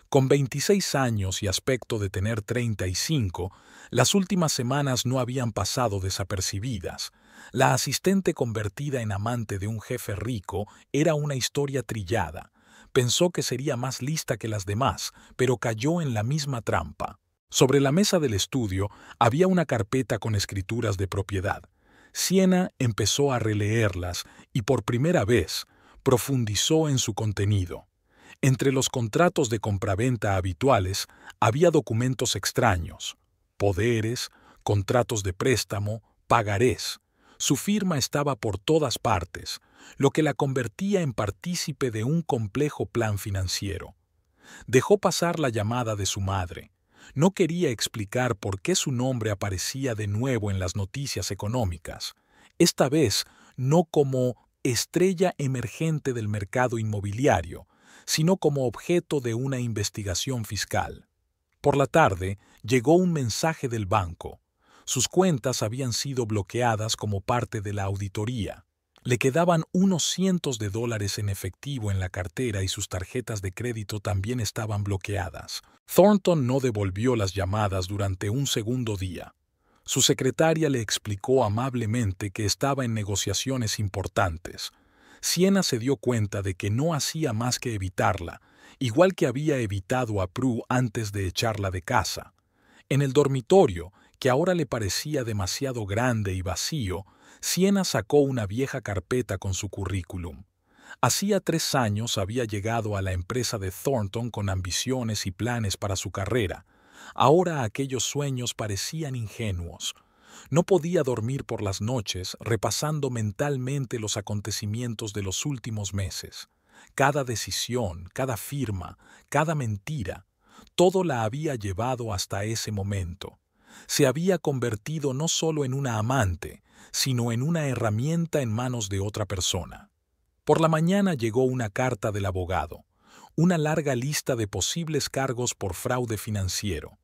Speaker 1: Con 26 años y aspecto de tener 35, las últimas semanas no habían pasado desapercibidas. La asistente convertida en amante de un jefe rico era una historia trillada. Pensó que sería más lista que las demás, pero cayó en la misma trampa. Sobre la mesa del estudio había una carpeta con escrituras de propiedad. Sienna empezó a releerlas y por primera vez profundizó en su contenido. Entre los contratos de compraventa habituales había documentos extraños, poderes, contratos de préstamo, pagarés. Su firma estaba por todas partes, lo que la convertía en partícipe de un complejo plan financiero. Dejó pasar la llamada de su madre. No quería explicar por qué su nombre aparecía de nuevo en las noticias económicas, esta vez no como estrella emergente del mercado inmobiliario, sino como objeto de una investigación fiscal. Por la tarde llegó un mensaje del banco. Sus cuentas habían sido bloqueadas como parte de la auditoría. Le quedaban unos cientos de dólares en efectivo en la cartera y sus tarjetas de crédito también estaban bloqueadas. Thornton no devolvió las llamadas durante un segundo día. Su secretaria le explicó amablemente que estaba en negociaciones importantes. Sienna se dio cuenta de que no hacía más que evitarla, igual que había evitado a Prue antes de echarla de casa. En el dormitorio, que ahora le parecía demasiado grande y vacío, Sienna sacó una vieja carpeta con su currículum. Hacía 3 años había llegado a la empresa de Thornton con ambiciones y planes para su carrera. Ahora aquellos sueños parecían ingenuos. No podía dormir por las noches repasando mentalmente los acontecimientos de los últimos meses. Cada decisión, cada firma, cada mentira, todo la había llevado hasta ese momento. Se había convertido no solo en una amante, sino en una herramienta en manos de otra persona. Por la mañana llegó una carta del abogado, una larga lista de posibles cargos por fraude financiero.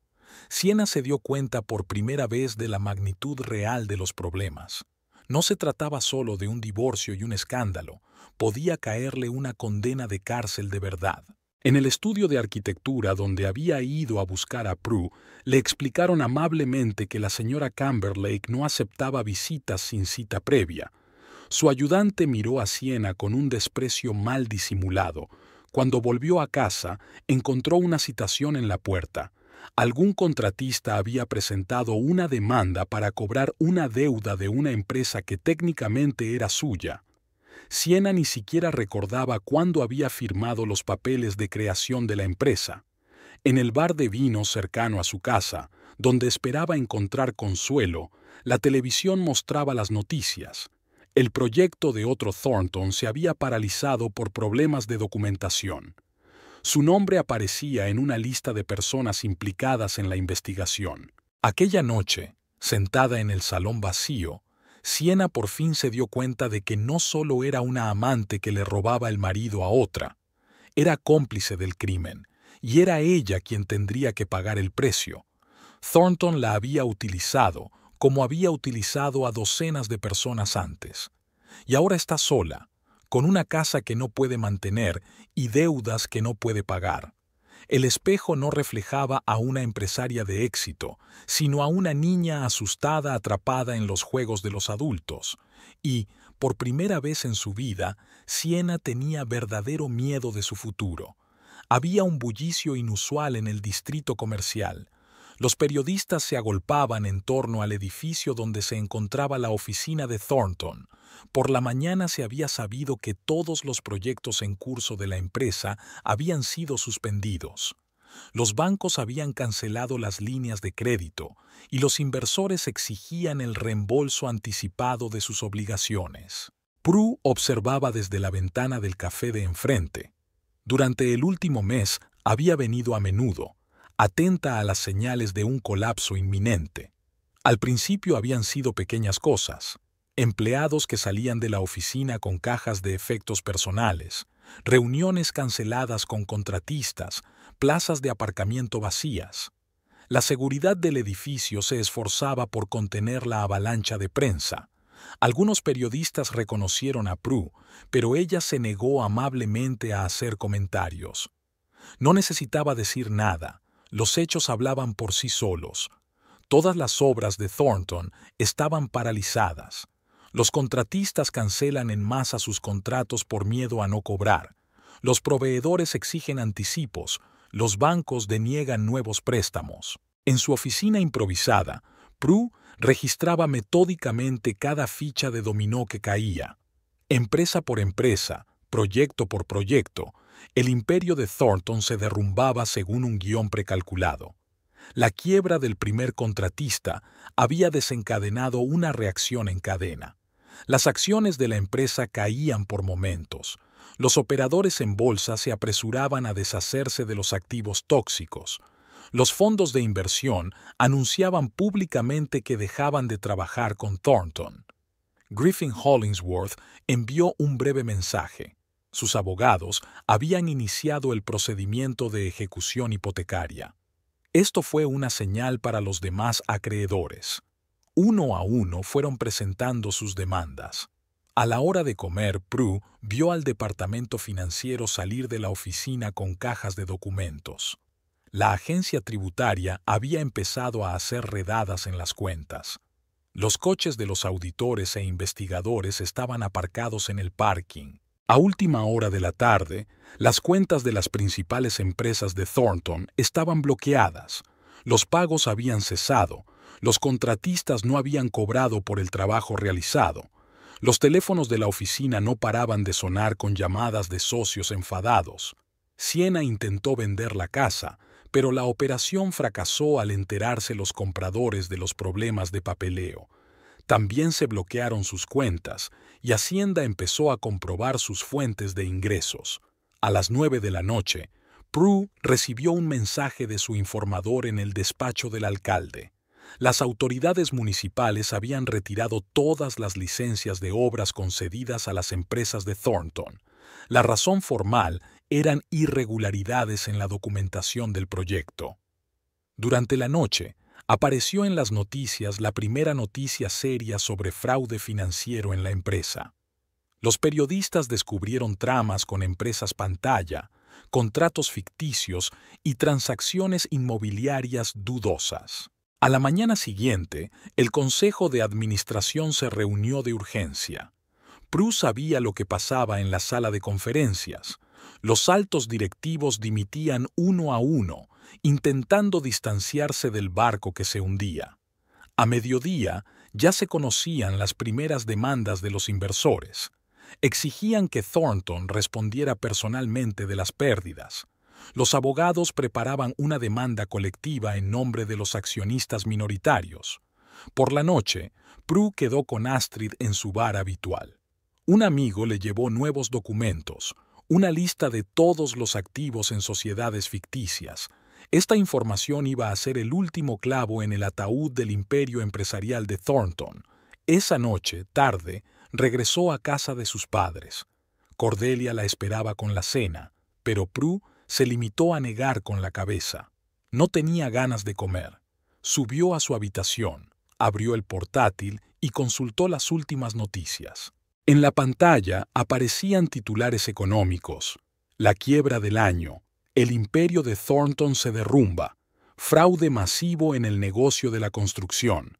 Speaker 1: Sienna se dio cuenta por primera vez de la magnitud real de los problemas. No se trataba solo de un divorcio y un escándalo, podía caerle una condena de cárcel de verdad. En el estudio de arquitectura donde había ido a buscar a Prue, le explicaron amablemente que la señora Camberlake no aceptaba visitas sin cita previa. Su ayudante miró a Sienna con un desprecio mal disimulado. Cuando volvió a casa, encontró una citación en la puerta. Algún contratista había presentado una demanda para cobrar una deuda de una empresa que técnicamente era suya. Sienna ni siquiera recordaba cuándo había firmado los papeles de creación de la empresa. En el bar de vino cercano a su casa, donde esperaba encontrar consuelo, la televisión mostraba las noticias. El proyecto de otro Thornton se había paralizado por problemas de documentación. Su nombre aparecía en una lista de personas implicadas en la investigación. Aquella noche, sentada en el salón vacío, Sienna por fin se dio cuenta de que no solo era una amante que le robaba el marido a otra, era cómplice del crimen, y era ella quien tendría que pagar el precio. Thornton la había utilizado como había utilizado a docenas de personas antes. Y ahora está sola, con una casa que no puede mantener y deudas que no puede pagar. El espejo no reflejaba a una empresaria de éxito, sino a una niña asustada atrapada en los juegos de los adultos. Y, por primera vez en su vida, Sienna tenía verdadero miedo de su futuro. Había un bullicio inusual en el distrito comercial. Los periodistas se agolpaban en torno al edificio donde se encontraba la oficina de Thornton. Por la mañana se había sabido que todos los proyectos en curso de la empresa habían sido suspendidos. Los bancos habían cancelado las líneas de crédito y los inversores exigían el reembolso anticipado de sus obligaciones. Prue observaba desde la ventana del café de enfrente. Durante el último mes había venido a menudo, atenta a las señales de un colapso inminente. Al principio habían sido pequeñas cosas: empleados que salían de la oficina con cajas de efectos personales, reuniones canceladas con contratistas, plazas de aparcamiento vacías. La seguridad del edificio se esforzaba por contener la avalancha de prensa. Algunos periodistas reconocieron a Prue, pero ella se negó amablemente a hacer comentarios. No necesitaba decir nada. Los hechos hablaban por sí solos. Todas las obras de Thornton estaban paralizadas. Los contratistas cancelan en masa sus contratos por miedo a no cobrar. Los proveedores exigen anticipos. Los bancos deniegan nuevos préstamos. En su oficina improvisada, Prue registraba metódicamente cada ficha de dominó que caía. Empresa por empresa, proyecto por proyecto, el imperio de Thornton se derrumbaba según un guión precalculado. La quiebra del primer contratista había desencadenado una reacción en cadena. Las acciones de la empresa caían por momentos. Los operadores en bolsa se apresuraban a deshacerse de los activos tóxicos. Los fondos de inversión anunciaban públicamente que dejaban de trabajar con Thornton. Griffin Hollingsworth envió un breve mensaje. Sus abogados habían iniciado el procedimiento de ejecución hipotecaria. Esto fue una señal para los demás acreedores. Uno a uno fueron presentando sus demandas. A la hora de comer, Prue vio al departamento financiero salir de la oficina con cajas de documentos. La agencia tributaria había empezado a hacer redadas en las cuentas. Los coches de los auditores e investigadores estaban aparcados en el parking. A última hora de la tarde, las cuentas de las principales empresas de Thornton estaban bloqueadas. Los pagos habían cesado. Los contratistas no habían cobrado por el trabajo realizado. Los teléfonos de la oficina no paraban de sonar con llamadas de socios enfadados. Sienna intentó vender la casa, pero la operación fracasó al enterarse los compradores de los problemas de papeleo. También se bloquearon sus cuentas y Hacienda empezó a comprobar sus fuentes de ingresos. A las 9 de la noche, Prue recibió un mensaje de su informador en el despacho del alcalde. Las autoridades municipales habían retirado todas las licencias de obras concedidas a las empresas de Thornton. La razón formal eran irregularidades en la documentación del proyecto. Durante la noche, apareció en las noticias la primera noticia seria sobre fraude financiero en la empresa. Los periodistas descubrieron tramas con empresas pantalla, contratos ficticios y transacciones inmobiliarias dudosas. A la mañana siguiente, el Consejo de Administración se reunió de urgencia. Prue sabía lo que pasaba en la sala de conferencias. Los altos directivos dimitían uno a uno, intentando distanciarse del barco que se hundía. A mediodía ya se conocían las primeras demandas de los inversores. Exigían que Thornton respondiera personalmente de las pérdidas. Los abogados preparaban una demanda colectiva en nombre de los accionistas minoritarios. Por la noche, Prue quedó con Astrid en su bar habitual. Un amigo le llevó nuevos documentos, una lista de todos los activos en sociedades ficticias. Esta información iba a ser el último clavo en el ataúd del imperio empresarial de Thornton. Esa noche, tarde, regresó a casa de sus padres. Cordelia la esperaba con la cena, pero Prue se limitó a negar con la cabeza. No tenía ganas de comer. Subió a su habitación, abrió el portátil y consultó las últimas noticias. En la pantalla aparecían titulares económicos: la quiebra del año, el imperio de Thornton se derrumba, fraude masivo en el negocio de la construcción.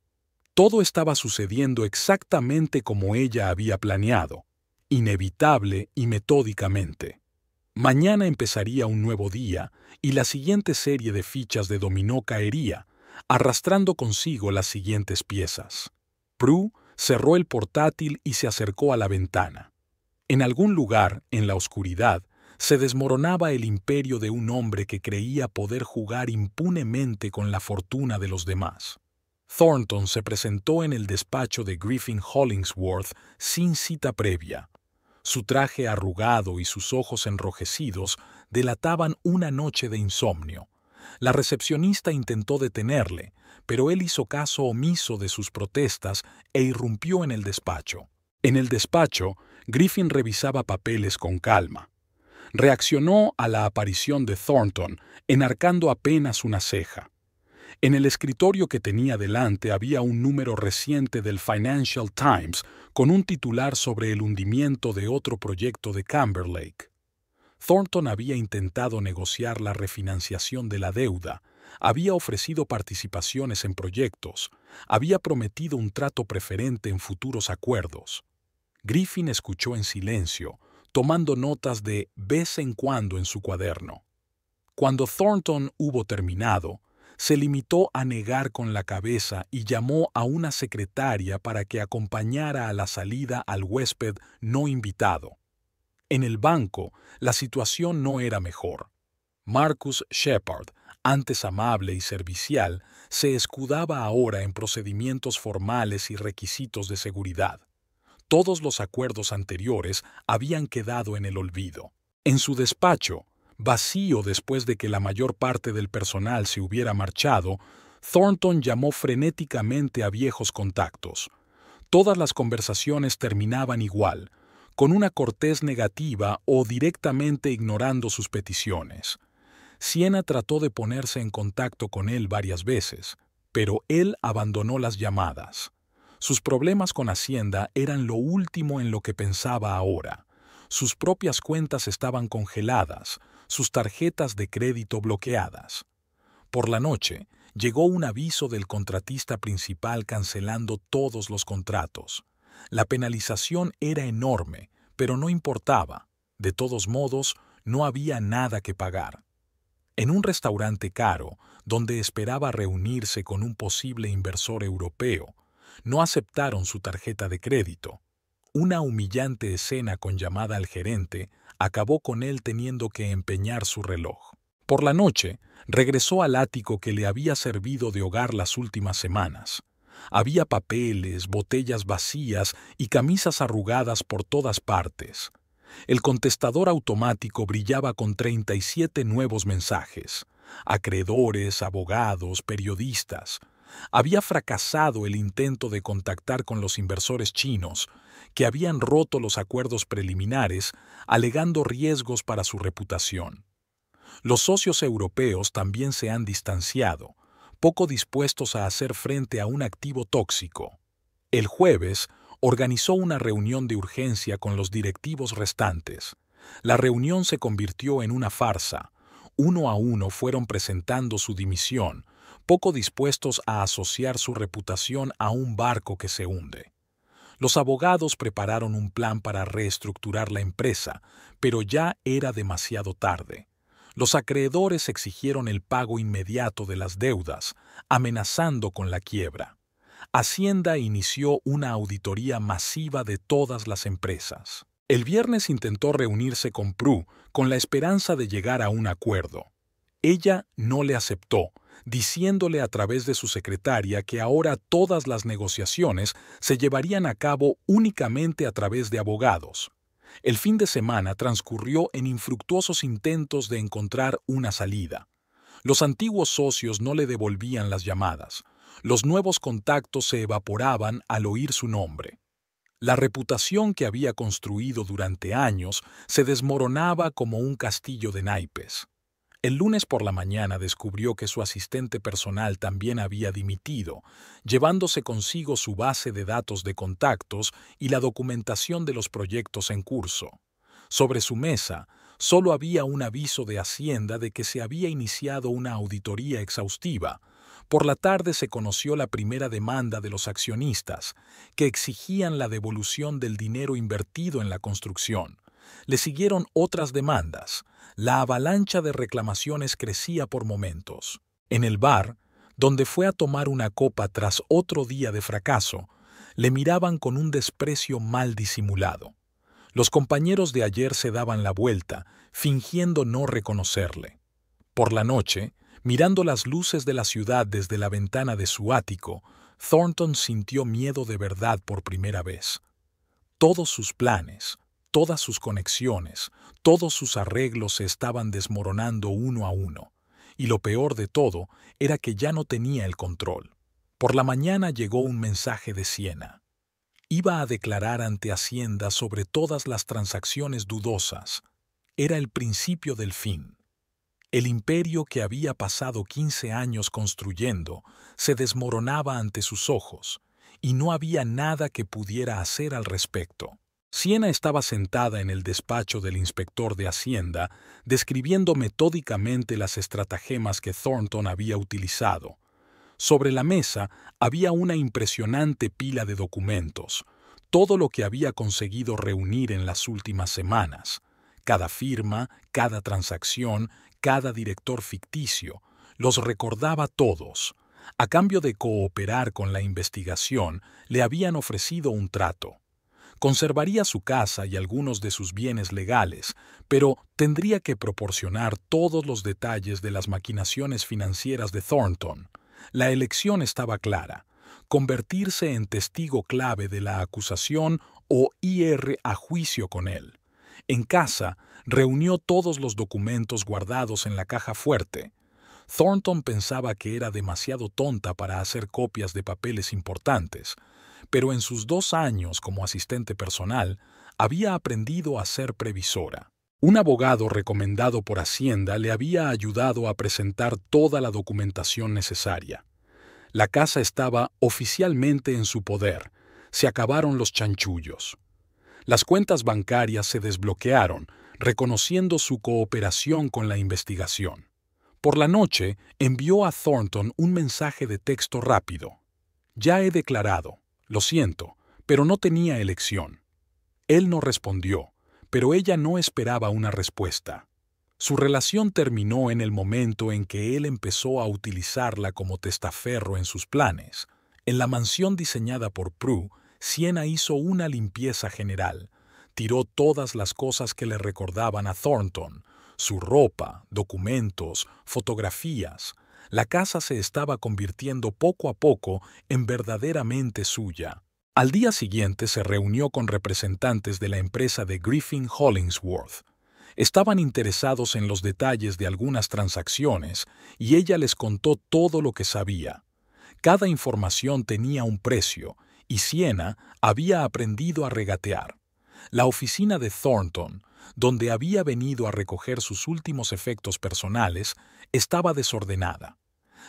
Speaker 1: Todo estaba sucediendo exactamente como ella había planeado, inevitable y metódicamente. Mañana empezaría un nuevo día y la siguiente serie de fichas de dominó caería, arrastrando consigo las siguientes piezas. Prue cerró el portátil y se acercó a la ventana. En algún lugar, en la oscuridad, se desmoronaba el imperio de un hombre que creía poder jugar impunemente con la fortuna de los demás. Thornton se presentó en el despacho de Griffin Hollingsworth sin cita previa. Su traje arrugado y sus ojos enrojecidos delataban una noche de insomnio. La recepcionista intentó detenerle, pero él hizo caso omiso de sus protestas e irrumpió en el despacho. En el despacho, Griffin revisaba papeles con calma. Reaccionó a la aparición de Thornton, enarcando apenas una ceja. En el escritorio que tenía delante había un número reciente del Financial Times con un titular sobre el hundimiento de otro proyecto de Camber Lake. Thornton había intentado negociar la refinanciación de la deuda, había ofrecido participaciones en proyectos, había prometido un trato preferente en futuros acuerdos. Griffin escuchó en silencio, tomando notas de vez en cuando en su cuaderno. Cuando Thornton hubo terminado, se limitó a negar con la cabeza y llamó a una secretaria para que acompañara a la salida al huésped no invitado. En el banco, la situación no era mejor. Marcus Shepard, antes amable y servicial, se escudaba ahora en procedimientos formales y requisitos de seguridad. Todos los acuerdos anteriores habían quedado en el olvido. En su despacho, vacío después de que la mayor parte del personal se hubiera marchado, Thornton llamó frenéticamente a viejos contactos. Todas las conversaciones terminaban igual, con una cortés negativa o directamente ignorando sus peticiones. Siena trató de ponerse en contacto con él varias veces, pero él abandonó las llamadas. Sus problemas con Hacienda eran lo último en lo que pensaba ahora. Sus propias cuentas estaban congeladas, sus tarjetas de crédito bloqueadas. Por la noche, llegó un aviso del contratista principal cancelando todos los contratos. La penalización era enorme, pero no importaba. De todos modos, no había nada que pagar. En un restaurante caro, donde esperaba reunirse con un posible inversor europeo, no aceptaron su tarjeta de crédito. Una humillante escena con llamada al gerente acabó con él teniendo que empeñar su reloj. Por la noche, regresó al ático que le había servido de hogar las últimas semanas. Había papeles, botellas vacías y camisas arrugadas por todas partes. El contestador automático brillaba con 37 nuevos mensajes. Acreedores, abogados, periodistas. Había fracasado el intento de contactar con los inversores chinos, que habían roto los acuerdos preliminares, alegando riesgos para su reputación. Los socios europeos también se han distanciado, poco dispuestos a hacer frente a un activo tóxico. El jueves, organizó una reunión de urgencia con los directivos restantes. La reunión se convirtió en una farsa. Uno a uno fueron presentando su dimisión, poco dispuestos a asociar su reputación a un barco que se hunde. Los abogados prepararon un plan para reestructurar la empresa, pero ya era demasiado tarde. Los acreedores exigieron el pago inmediato de las deudas, amenazando con la quiebra. Hacienda inició una auditoría masiva de todas las empresas. El viernes intentó reunirse con Prue con la esperanza de llegar a un acuerdo. Ella no le aceptó, diciéndole a través de su secretaria que ahora todas las negociaciones se llevarían a cabo únicamente a través de abogados. El fin de semana transcurrió en infructuosos intentos de encontrar una salida. Los antiguos socios no le devolvían las llamadas. Los nuevos contactos se evaporaban al oír su nombre. La reputación que había construido durante años se desmoronaba como un castillo de naipes. El lunes por la mañana descubrió que su asistente personal también había dimitido, llevándose consigo su base de datos de contactos y la documentación de los proyectos en curso. Sobre su mesa, solo había un aviso de Hacienda de que se había iniciado una auditoría exhaustiva. Por la tarde se conoció la primera demanda de los accionistas, que exigían la devolución del dinero invertido en la construcción. Le siguieron otras demandas. La avalancha de reclamaciones crecía por momentos. En el bar, donde fue a tomar una copa tras otro día de fracaso, le miraban con un desprecio mal disimulado. Los compañeros de ayer se daban la vuelta, fingiendo no reconocerle. Por la noche, mirando las luces de la ciudad desde la ventana de su ático, Thornton sintió miedo de verdad por primera vez. Todos sus planes, todas sus conexiones, todos sus arreglos se estaban desmoronando uno a uno, y lo peor de todo era que ya no tenía el control. Por la mañana llegó un mensaje de Siena. Iba a declarar ante Hacienda sobre todas las transacciones dudosas. Era el principio del fin. El imperio que había pasado 15 años construyendo se desmoronaba ante sus ojos, y no había nada que pudiera hacer al respecto. Siena estaba sentada en el despacho del inspector de Hacienda, describiendo metódicamente las estratagemas que Thornton había utilizado. Sobre la mesa había una impresionante pila de documentos, todo lo que había conseguido reunir en las últimas semanas. Cada firma, cada transacción, cada director ficticio, los recordaba todos. A cambio de cooperar con la investigación, le habían ofrecido un trato. Conservaría su casa y algunos de sus bienes legales, pero tendría que proporcionar todos los detalles de las maquinaciones financieras de Thornton. La elección estaba clara: convertirse en testigo clave de la acusación o ir a juicio con él. En casa, reunió todos los documentos guardados en la caja fuerte. Thornton pensaba que era demasiado tonta para hacer copias de papeles importantes, pero en sus 2 años como asistente personal había aprendido a ser previsora. Un abogado recomendado por Hacienda le había ayudado a presentar toda la documentación necesaria. La casa estaba oficialmente en su poder. Se acabaron los chanchullos. Las cuentas bancarias se desbloquearon, reconociendo su cooperación con la investigación. Por la noche, envió a Thornton un mensaje de texto rápido. «Ya he declarado. Lo siento, pero no tenía elección». Él no respondió, pero ella no esperaba una respuesta. Su relación terminó en el momento en que él empezó a utilizarla como testaferro en sus planes. En la mansión diseñada por Prue, Siena hizo una limpieza general. Tiró todas las cosas que le recordaban a Thornton: su ropa, documentos, fotografías. La casa se estaba convirtiendo poco a poco en verdaderamente suya. Al día siguiente se reunió con representantes de la empresa de Griffin Hollingsworth. Estaban interesados en los detalles de algunas transacciones y ella les contó todo lo que sabía. Cada información tenía un precio y Siena había aprendido a regatear. La oficina de Thornton, donde había venido a recoger sus últimos efectos personales, estaba desordenada.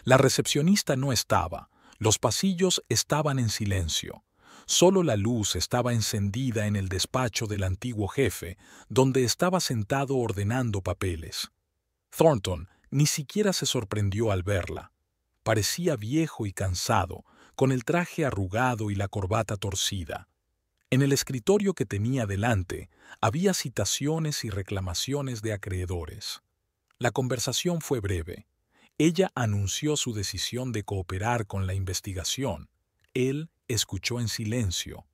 Speaker 1: La recepcionista no estaba. Los pasillos estaban en silencio. Solo la luz estaba encendida en el despacho del antiguo jefe, donde estaba sentado ordenando papeles. Thornton ni siquiera se sorprendió al verla. Parecía viejo y cansado, con el traje arrugado y la corbata torcida. En el escritorio que tenía delante había citaciones y reclamaciones de acreedores. La conversación fue breve. Ella anunció su decisión de cooperar con la investigación. Él escuchó en silencio.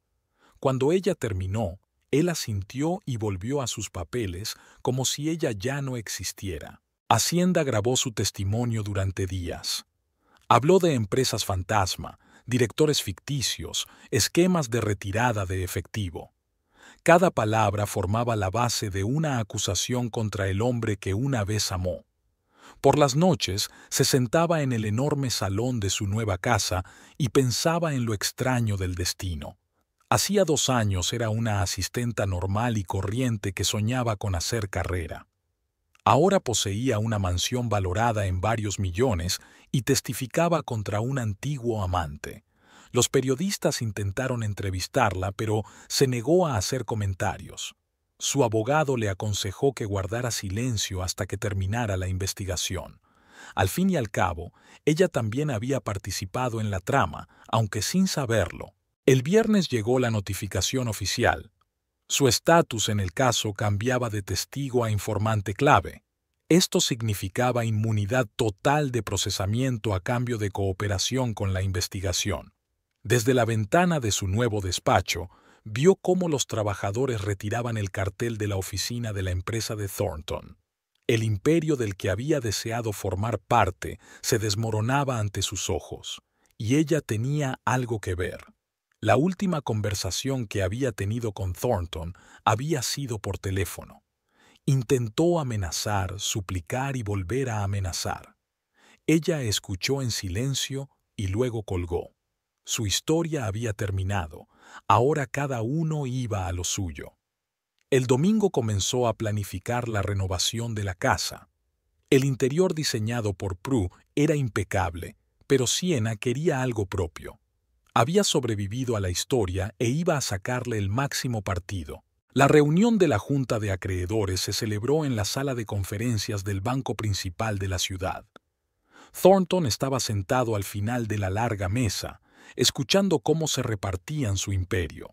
Speaker 1: Cuando ella terminó, él asintió y volvió a sus papeles como si ella ya no existiera. Hacienda grabó su testimonio durante días. Habló de empresas fantasma, directores ficticios, esquemas de retirada de efectivo. Cada palabra formaba la base de una acusación contra el hombre que una vez amó. Por las noches se sentaba en el enorme salón de su nueva casa y pensaba en lo extraño del destino. Hacía 2 años era una asistenta normal y corriente que soñaba con hacer carrera. Ahora poseía una mansión valorada en varios millones y testificaba contra un antiguo amante. Los periodistas intentaron entrevistarla, pero se negó a hacer comentarios. Su abogado le aconsejó que guardara silencio hasta que terminara la investigación. Al fin y al cabo, ella también había participado en la trama, aunque sin saberlo. El viernes llegó la notificación oficial. Su estatus en el caso cambiaba de testigo a informante clave. Esto significaba inmunidad total de procesamiento a cambio de cooperación con la investigación. Desde la ventana de su nuevo despacho, vio cómo los trabajadores retiraban el cartel de la oficina de la empresa de Thornton. El imperio del que había deseado formar parte se desmoronaba ante sus ojos, y ella tenía algo que ver. La última conversación que había tenido con Thornton había sido por teléfono. Intentó amenazar, suplicar y volver a amenazar. Ella escuchó en silencio y luego colgó. Su historia había terminado. Ahora cada uno iba a lo suyo. El domingo comenzó a planificar la renovación de la casa. El interior diseñado por Prue era impecable, pero Sienna quería algo propio. Había sobrevivido a la historia e iba a sacarle el máximo partido. La reunión de la Junta de Acreedores se celebró en la sala de conferencias del banco principal de la ciudad. Thornton estaba sentado al final de la larga mesa, escuchando cómo se repartían su imperio.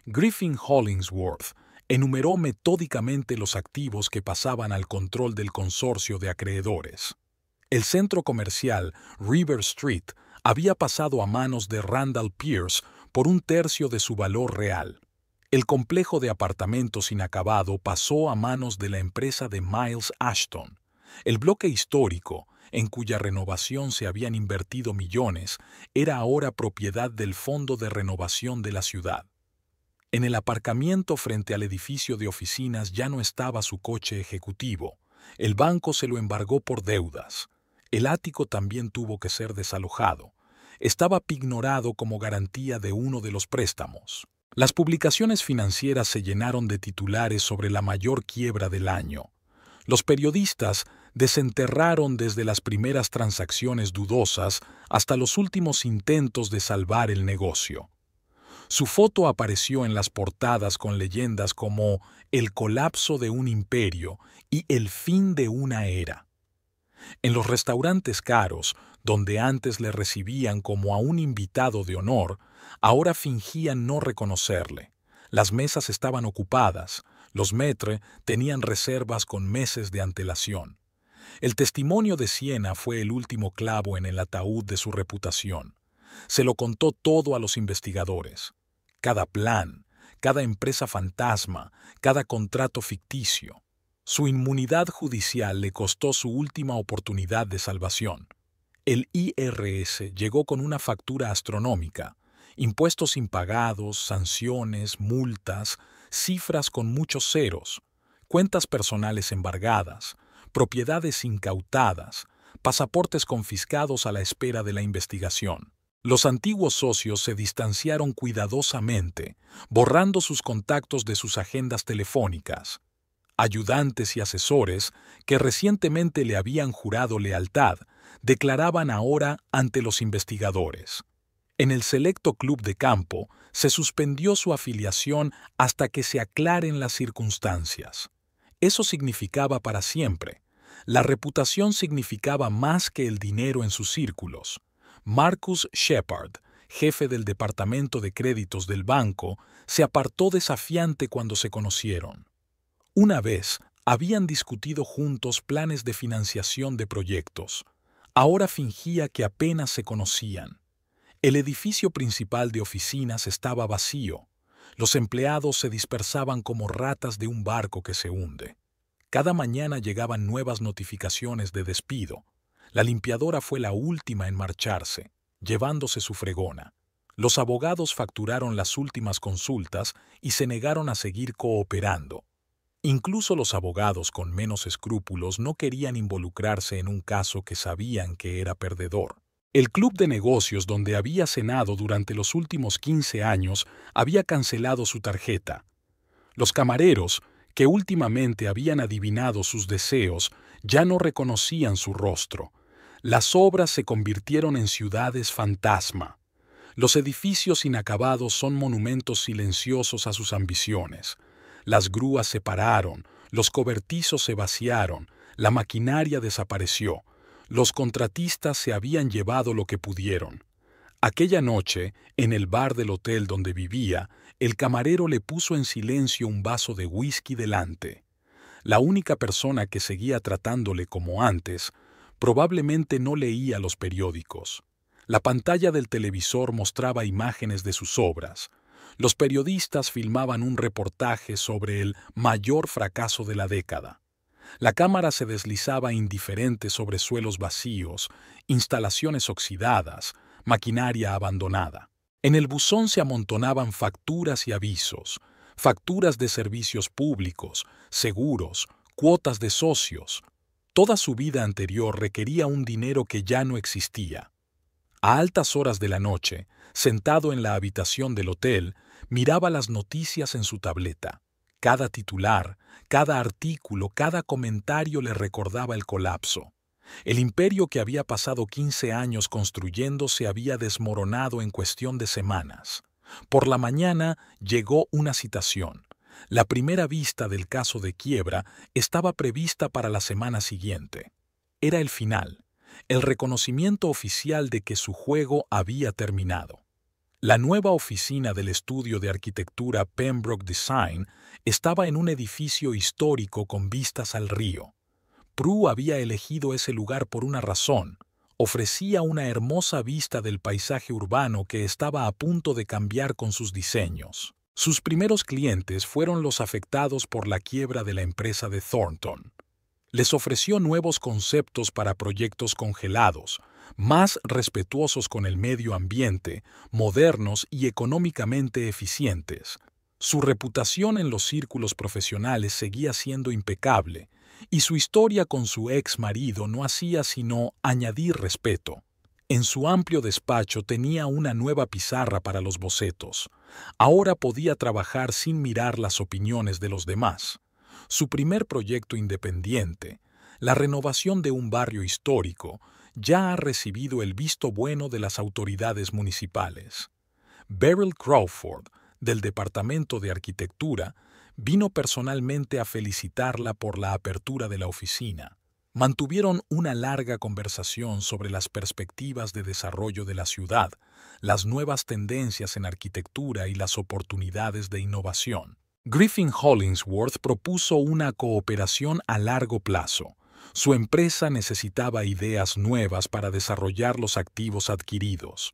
Speaker 1: Griffin Hollingsworth enumeró metódicamente los activos que pasaban al control del consorcio de acreedores. El centro comercial River Street había pasado a manos de Randall Pierce por 1/3 de su valor real. El complejo de apartamentos inacabado pasó a manos de la empresa de Miles Ashton. El bloque histórico, en cuya renovación se habían invertido millones, era ahora propiedad del Fondo de Renovación de la ciudad. En el aparcamiento frente al edificio de oficinas ya no estaba su coche ejecutivo. El banco se lo embargó por deudas. El ático también tuvo que ser desalojado. Estaba pignorado como garantía de uno de los préstamos. Las publicaciones financieras se llenaron de titulares sobre la mayor quiebra del año. Los periodistas desenterraron desde las primeras transacciones dudosas hasta los últimos intentos de salvar el negocio. Su foto apareció en las portadas con leyendas como el colapso de un imperio y el fin de una era. En los restaurantes caros, donde antes le recibían como a un invitado de honor, ahora fingían no reconocerle. Las mesas estaban ocupadas, los maîtres tenían reservas con meses de antelación. El testimonio de Sienna fue el último clavo en el ataúd de su reputación. Se lo contó todo a los investigadores. Cada plan, cada empresa fantasma, cada contrato ficticio. Su inmunidad judicial le costó su última oportunidad de salvación. El IRS llegó con una factura astronómica, impuestos impagados, sanciones, multas, cifras con muchos ceros, cuentas personales embargadas, propiedades incautadas, pasaportes confiscados a la espera de la investigación. Los antiguos socios se distanciaron cuidadosamente, borrando sus contactos de sus agendas telefónicas. Ayudantes y asesores, que recientemente le habían jurado lealtad, declaraban ahora ante los investigadores. En el selecto club de campo se suspendió su afiliación hasta que se aclaren las circunstancias. Eso significaba para siempre. La reputación significaba más que el dinero en sus círculos. Marcus Shepard, jefe del departamento de créditos del banco, se apartó desafiante cuando se conocieron. Una vez habían discutido juntos planes de financiación de proyectos. Ahora fingía que apenas se conocían. El edificio principal de oficinas estaba vacío. Los empleados se dispersaban como ratas de un barco que se hunde. Cada mañana llegaban nuevas notificaciones de despido. La limpiadora fue la última en marcharse, llevándose su fregona. Los abogados facturaron las últimas consultas y se negaron a seguir cooperando. Incluso los abogados con menos escrúpulos no querían involucrarse en un caso que sabían que era perdedor. El club de negocios donde había cenado durante los últimos 15 años había cancelado su tarjeta. Los camareros, que últimamente habían adivinado sus deseos, ya no reconocían su rostro. Las obras se convirtieron en ciudades fantasma. Los edificios inacabados son monumentos silenciosos a sus ambiciones. Las grúas se pararon, los cobertizos se vaciaron, la maquinaria desapareció. Los contratistas se habían llevado lo que pudieron. Aquella noche, en el bar del hotel donde vivía, el camarero le puso en silencio un vaso de whisky delante. La única persona que seguía tratándole como antes, probablemente no leía los periódicos. La pantalla del televisor mostraba imágenes de sus obras. Los periodistas filmaban un reportaje sobre el mayor fracaso de la década. La cámara se deslizaba indiferente sobre suelos vacíos, instalaciones oxidadas, maquinaria abandonada. En el buzón se amontonaban facturas y avisos, facturas de servicios públicos, seguros, cuotas de socios. Toda su vida anterior requería un dinero que ya no existía. A altas horas de la noche, sentado en la habitación del hotel, miraba las noticias en su tableta. Cada titular, cada artículo, cada comentario le recordaba el colapso. El imperio que había pasado 15 años construyendo se había desmoronado en cuestión de semanas. Por la mañana llegó una citación. La primera vista del caso de quiebra estaba prevista para la semana siguiente. Era el final, el reconocimiento oficial de que su juego había terminado. La nueva oficina del estudio de arquitectura Pembroke Design estaba en un edificio histórico con vistas al río. Prue había elegido ese lugar por una razón. Ofrecía una hermosa vista del paisaje urbano que estaba a punto de cambiar con sus diseños. Sus primeros clientes fueron los afectados por la quiebra de la empresa de Thornton. Les ofreció nuevos conceptos para proyectos congelados, más respetuosos con el medio ambiente, modernos y económicamente eficientes. Su reputación en los círculos profesionales seguía siendo impecable, y su historia con su ex marido no hacía sino añadir respeto. En su amplio despacho tenía una nueva pizarra para los bocetos. Ahora podía trabajar sin mirar las opiniones de los demás. Su primer proyecto independiente, la renovación de un barrio histórico, ya ha recibido el visto bueno de las autoridades municipales. Beryl Crawford, del Departamento de Arquitectura, vino personalmente a felicitarla por la apertura de la oficina. Mantuvieron una larga conversación sobre las perspectivas de desarrollo de la ciudad, las nuevas tendencias en arquitectura y las oportunidades de innovación. Griffin Hollingsworth propuso una cooperación a largo plazo. Su empresa necesitaba ideas nuevas para desarrollar los activos adquiridos.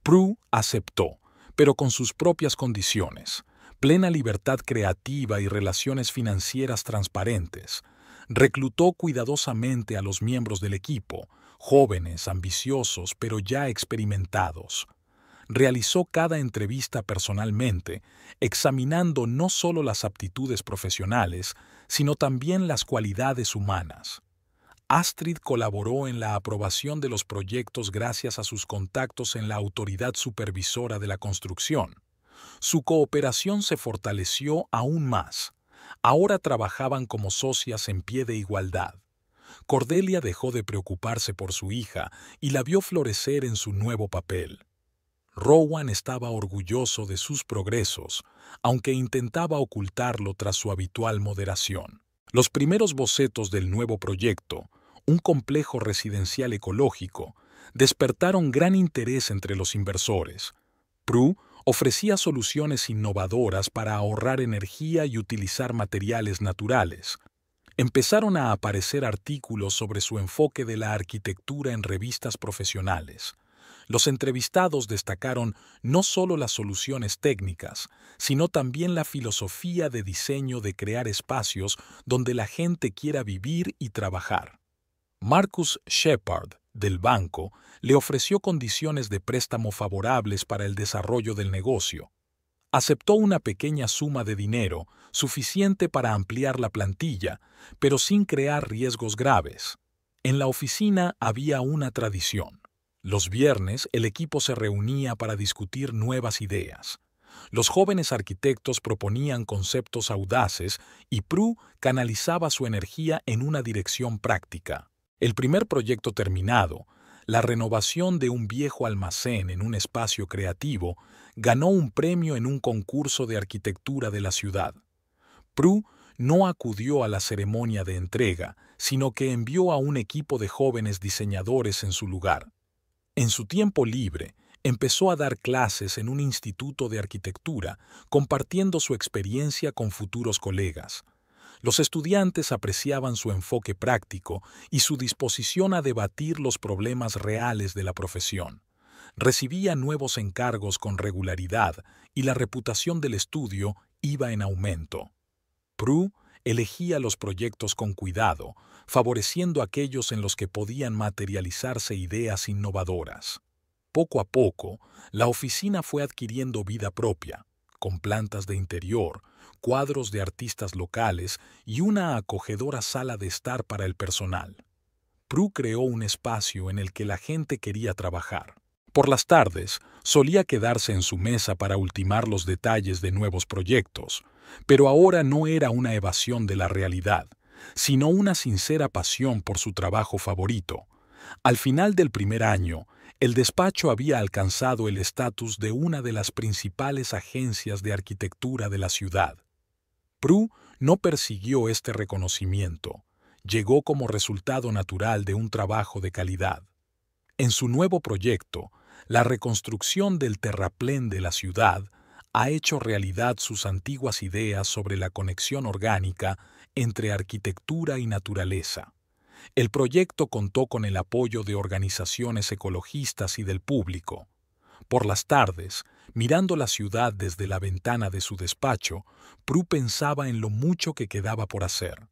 Speaker 1: Prue aceptó, pero con sus propias condiciones: plena libertad creativa y relaciones financieras transparentes. Reclutó cuidadosamente a los miembros del equipo, jóvenes, ambiciosos, pero ya experimentados. Realizó cada entrevista personalmente, examinando no solo las aptitudes profesionales, sino también las cualidades humanas. Astrid colaboró en la aprobación de los proyectos gracias a sus contactos en la autoridad supervisora de la construcción. Su cooperación se fortaleció aún más. Ahora trabajaban como socias en pie de igualdad. Cordelia dejó de preocuparse por su hija y la vio florecer en su nuevo papel. Rowan estaba orgulloso de sus progresos, aunque intentaba ocultarlo tras su habitual moderación. Los primeros bocetos del nuevo proyecto, un complejo residencial ecológico, despertaron gran interés entre los inversores. Prue ofrecía soluciones innovadoras para ahorrar energía y utilizar materiales naturales. Empezaron a aparecer artículos sobre su enfoque de la arquitectura en revistas profesionales. Los entrevistados destacaron no solo las soluciones técnicas, sino también la filosofía de diseño de crear espacios donde la gente quiera vivir y trabajar. Marcus Shepard, del banco, le ofreció condiciones de préstamo favorables para el desarrollo del negocio. Aceptó una pequeña suma de dinero, suficiente para ampliar la plantilla, pero sin crear riesgos graves. En la oficina había una tradición. Los viernes el equipo se reunía para discutir nuevas ideas. Los jóvenes arquitectos proponían conceptos audaces y Prue canalizaba su energía en una dirección práctica. El primer proyecto terminado, la renovación de un viejo almacén en un espacio creativo, ganó un premio en un concurso de arquitectura de la ciudad. Prue no acudió a la ceremonia de entrega, sino que envió a un equipo de jóvenes diseñadores en su lugar. En su tiempo libre, empezó a dar clases en un instituto de arquitectura, compartiendo su experiencia con futuros colegas. Los estudiantes apreciaban su enfoque práctico y su disposición a debatir los problemas reales de la profesión. Recibía nuevos encargos con regularidad y la reputación del estudio iba en aumento. Prue elegía los proyectos con cuidado, favoreciendo aquellos en los que podían materializarse ideas innovadoras. Poco a poco, la oficina fue adquiriendo vida propia, con plantas de interior, cuadros de artistas locales y una acogedora sala de estar para el personal. Prue creó un espacio en el que la gente quería trabajar. Por las tardes, solía quedarse en su mesa para ultimar los detalles de nuevos proyectos, pero ahora no era una evasión de la realidad, sino una sincera pasión por su trabajo favorito. Al final del primer año, el despacho había alcanzado el estatus de una de las principales agencias de arquitectura de la ciudad. Prue no persiguió este reconocimiento, llegó como resultado natural de un trabajo de calidad. En su nuevo proyecto, la reconstrucción del terraplén de la ciudad ha hecho realidad sus antiguas ideas sobre la conexión orgánica entre arquitectura y naturaleza. El proyecto contó con el apoyo de organizaciones ecologistas y del público. Por las tardes, mirando la ciudad desde la ventana de su despacho, Prue pensaba en lo mucho que quedaba por hacer.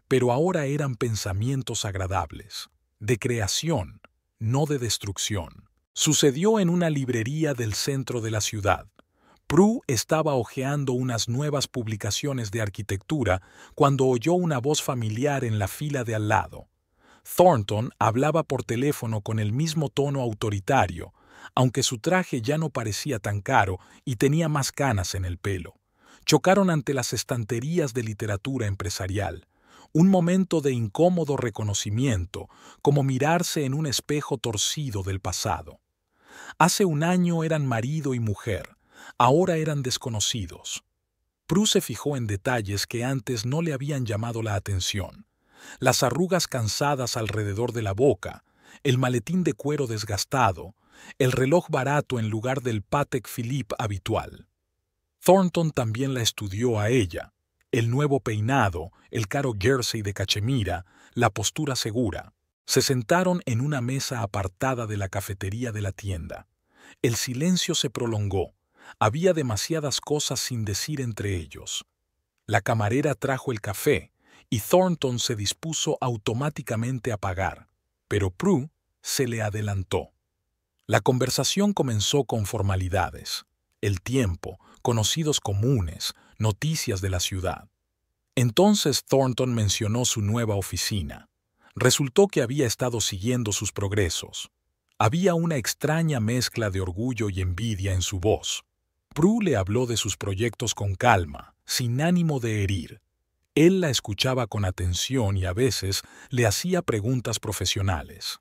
Speaker 1: Pero ahora eran pensamientos agradables, de creación, no de destrucción. Sucedió en una librería del centro de la ciudad. Prue estaba hojeando unas nuevas publicaciones de arquitectura cuando oyó una voz familiar en la fila de al lado. Thornton hablaba por teléfono con el mismo tono autoritario, aunque su traje ya no parecía tan caro y tenía más canas en el pelo. Chocaron ante las estanterías de literatura empresarial. Un momento de incómodo reconocimiento, como mirarse en un espejo torcido del pasado. Hace un año eran marido y mujer, ahora eran desconocidos. Prue se fijó en detalles que antes no le habían llamado la atención. Las arrugas cansadas alrededor de la boca, el maletín de cuero desgastado, el reloj barato en lugar del Patek Philippe habitual. Thornton también la estudió a ella. El nuevo peinado, el caro jersey de cachemira, la postura segura. Se sentaron en una mesa apartada de la cafetería de la tienda. El silencio se prolongó. Había demasiadas cosas sin decir entre ellos. La camarera trajo el café y Thornton se dispuso automáticamente a pagar, pero Prue se le adelantó. La conversación comenzó con formalidades. El tiempo, conocidos comunes, noticias de la ciudad. Entonces Thornton mencionó su nueva oficina. Resultó que había estado siguiendo sus progresos. Había una extraña mezcla de orgullo y envidia en su voz. Prue le habló de sus proyectos con calma, sin ánimo de herir. Él la escuchaba con atención y a veces le hacía preguntas profesionales.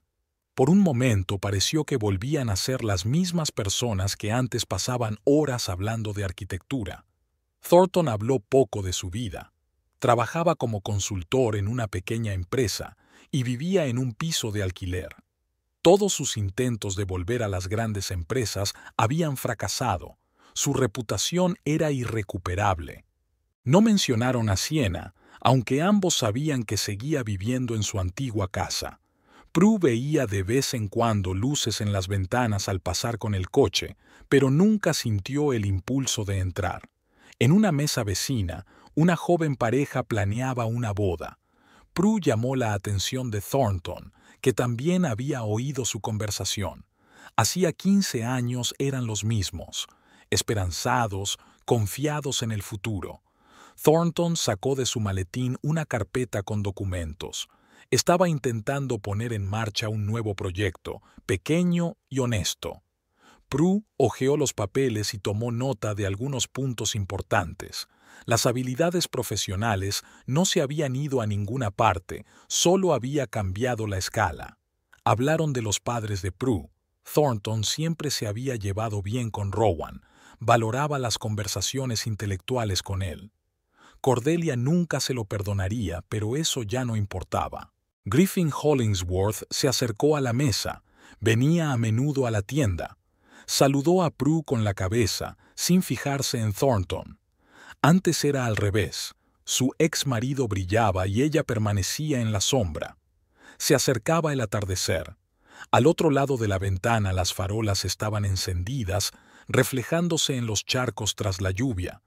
Speaker 1: Por un momento pareció que volvían a ser las mismas personas que antes pasaban horas hablando de arquitectura. Thornton habló poco de su vida. Trabajaba como consultor en una pequeña empresa y vivía en un piso de alquiler. Todos sus intentos de volver a las grandes empresas habían fracasado. Su reputación era irrecuperable. No mencionaron a Siena, aunque ambos sabían que seguía viviendo en su antigua casa. Prue veía de vez en cuando luces en las ventanas al pasar con el coche, pero nunca sintió el impulso de entrar. En una mesa vecina, una joven pareja planeaba una boda. Prue llamó la atención de Thornton, que también había oído su conversación. Hacía 15 años eran los mismos, esperanzados, confiados en el futuro. Thornton sacó de su maletín una carpeta con documentos. Estaba intentando poner en marcha un nuevo proyecto, pequeño y honesto. Prue hojeó los papeles y tomó nota de algunos puntos importantes. Las habilidades profesionales no se habían ido a ninguna parte, solo había cambiado la escala. Hablaron de los padres de Prue. Thornton siempre se había llevado bien con Rowan, valoraba las conversaciones intelectuales con él. Cordelia nunca se lo perdonaría, pero eso ya no importaba. Griffin Hollingsworth se acercó a la mesa, venía a menudo a la tienda. Saludó a Prue con la cabeza, sin fijarse en Thornton. Antes era al revés. Su ex marido brillaba y ella permanecía en la sombra. Se acercaba el atardecer. Al otro lado de la ventana las farolas estaban encendidas, reflejándose en los charcos tras la lluvia.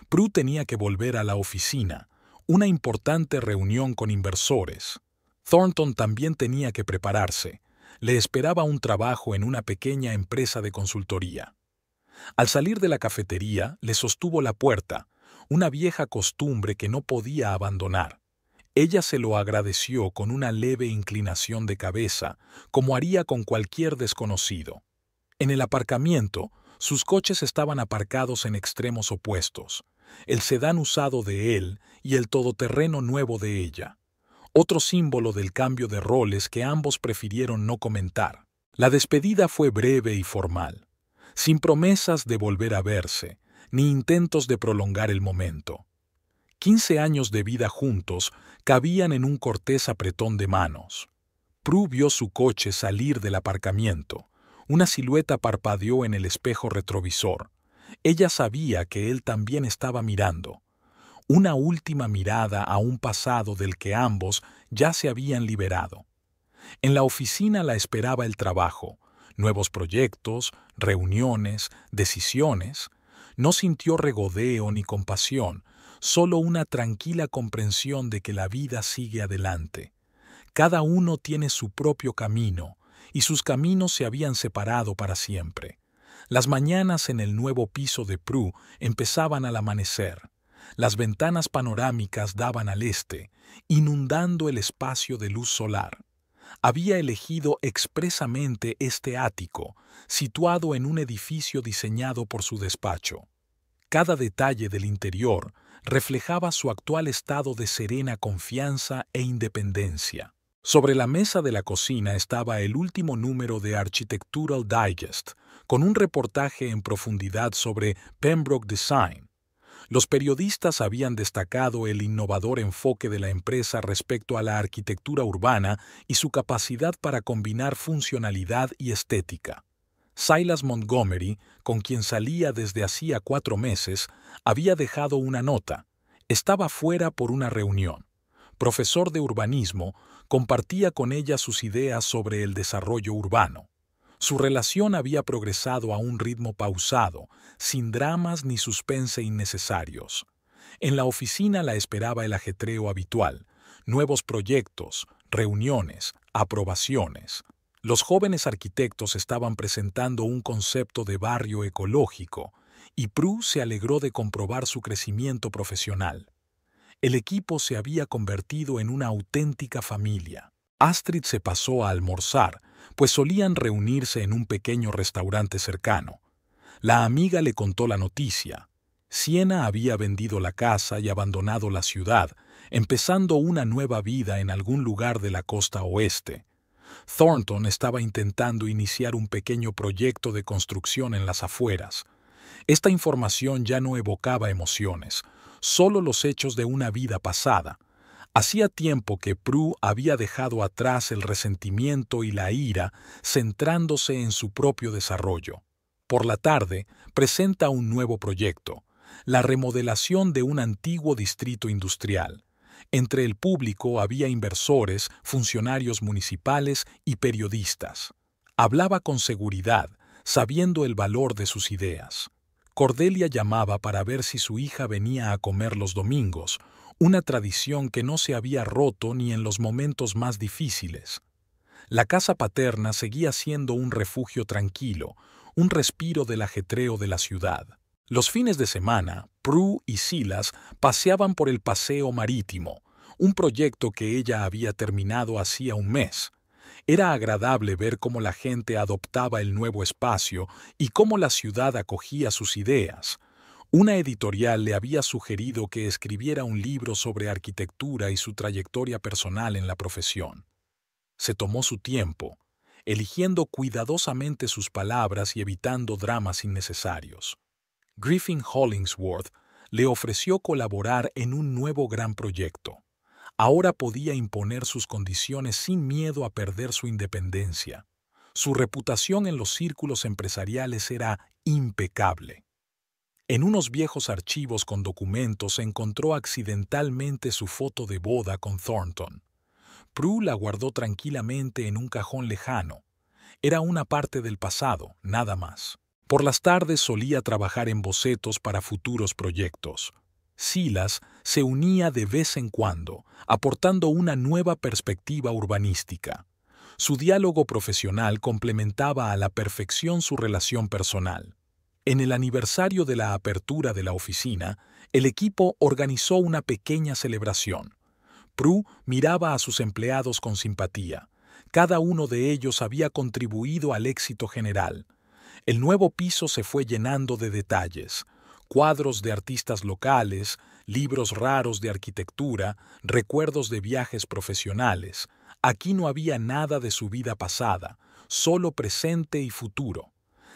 Speaker 1: Prue tenía que volver a la oficina, una importante reunión con inversores. Thornton también tenía que prepararse. Le esperaba un trabajo en una pequeña empresa de consultoría. Al salir de la cafetería, le sostuvo la puerta, una vieja costumbre que no podía abandonar. Ella se lo agradeció con una leve inclinación de cabeza, como haría con cualquier desconocido. En el aparcamiento, sus coches estaban aparcados en extremos opuestos, el sedán usado de él y el todoterreno nuevo de ella. Otro símbolo del cambio de roles que ambos prefirieron no comentar. La despedida fue breve y formal, sin promesas de volver a verse, ni intentos de prolongar el momento. 15 años de vida juntos cabían en un cortés apretón de manos. Prue vio su coche salir del aparcamiento. Una silueta parpadeó en el espejo retrovisor. Ella sabía que él también estaba mirando. Una última mirada a un pasado del que ambos ya se habían liberado. En la oficina la esperaba el trabajo, nuevos proyectos, reuniones, decisiones. No sintió regodeo ni compasión, solo una tranquila comprensión de que la vida sigue adelante. Cada uno tiene su propio camino, y sus caminos se habían separado para siempre. Las mañanas en el nuevo piso de Prue empezaban al amanecer. Las ventanas panorámicas daban al este, inundando el espacio de luz solar. Había elegido expresamente este ático, situado en un edificio diseñado por su despacho. Cada detalle del interior reflejaba su actual estado de serena confianza e independencia. Sobre la mesa de la cocina estaba el último número de Architectural Digest, con un reportaje en profundidad sobre Pembroke Design. Los periodistas habían destacado el innovador enfoque de la empresa respecto a la arquitectura urbana y su capacidad para combinar funcionalidad y estética. Silas Montgomery, con quien salía desde hacía 4 meses, había dejado una nota. Estaba fuera por una reunión. Profesor de urbanismo, compartía con ella sus ideas sobre el desarrollo urbano. Su relación había progresado a un ritmo pausado, sin dramas ni suspense innecesarios. En la oficina la esperaba el ajetreo habitual, nuevos proyectos, reuniones, aprobaciones. Los jóvenes arquitectos estaban presentando un concepto de barrio ecológico, y Prue se alegró de comprobar su crecimiento profesional. El equipo se había convertido en una auténtica familia. Astrid se pasó a almorzar, pues solían reunirse en un pequeño restaurante cercano. La amiga le contó la noticia. Sienna había vendido la casa y abandonado la ciudad, empezando una nueva vida en algún lugar de la costa oeste. Thornton estaba intentando iniciar un pequeño proyecto de construcción en las afueras. Esta información ya no evocaba emociones, solo los hechos de una vida pasada. Hacía tiempo que Prue había dejado atrás el resentimiento y la ira, centrándose en su propio desarrollo. Por la tarde, presenta un nuevo proyecto, la remodelación de un antiguo distrito industrial. Entre el público había inversores, funcionarios municipales y periodistas. Hablaba con seguridad, sabiendo el valor de sus ideas. Cordelia llamaba para ver si su hija venía a comer los domingos, una tradición que no se había roto ni en los momentos más difíciles. La casa paterna seguía siendo un refugio tranquilo, un respiro del ajetreo de la ciudad. Los fines de semana, Prue y Silas paseaban por el paseo marítimo, un proyecto que ella había terminado hacía un mes. Era agradable ver cómo la gente adoptaba el nuevo espacio y cómo la ciudad acogía sus ideas. Una editorial le había sugerido que escribiera un libro sobre arquitectura y su trayectoria personal en la profesión. Se tomó su tiempo, eligiendo cuidadosamente sus palabras y evitando dramas innecesarios. Griffin Hollingsworth le ofreció colaborar en un nuevo gran proyecto. Ahora podía imponer sus condiciones sin miedo a perder su independencia. Su reputación en los círculos empresariales era impecable. En unos viejos archivos con documentos encontró accidentalmente su foto de boda con Thornton. Prue la guardó tranquilamente en un cajón lejano. Era una parte del pasado, nada más. Por las tardes solía trabajar en bocetos para futuros proyectos. Silas se unía de vez en cuando, aportando una nueva perspectiva urbanística. Su diálogo profesional complementaba a la perfección su relación personal. En el aniversario de la apertura de la oficina, el equipo organizó una pequeña celebración. Prue miraba a sus empleados con simpatía. Cada uno de ellos había contribuido al éxito general. El nuevo piso se fue llenando de detalles: cuadros de artistas locales, libros raros de arquitectura, recuerdos de viajes profesionales. Aquí no había nada de su vida pasada, solo presente y futuro.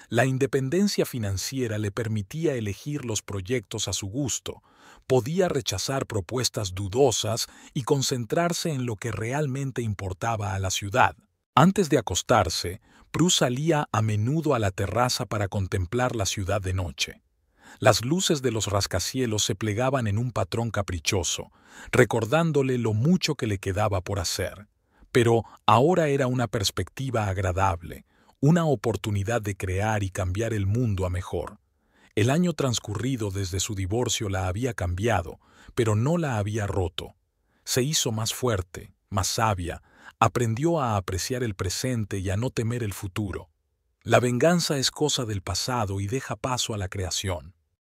Speaker 1: La independencia financiera le permitía elegir los proyectos a su gusto, podía rechazar propuestas dudosas y concentrarse en lo que realmente importaba a la ciudad. Antes de acostarse, Prue salía a menudo a la terraza para contemplar la ciudad de noche. Las luces de los rascacielos se plegaban en un patrón caprichoso, recordándole lo mucho que le quedaba por hacer. Pero ahora era una perspectiva agradable, una oportunidad de crear y cambiar el mundo a mejor. El año transcurrido desde su divorcio la había cambiado, pero no la había roto. Se hizo más fuerte, más sabia, aprendió a apreciar el presente y a no temer el futuro. La venganza es cosa del pasado y deja paso a la creación.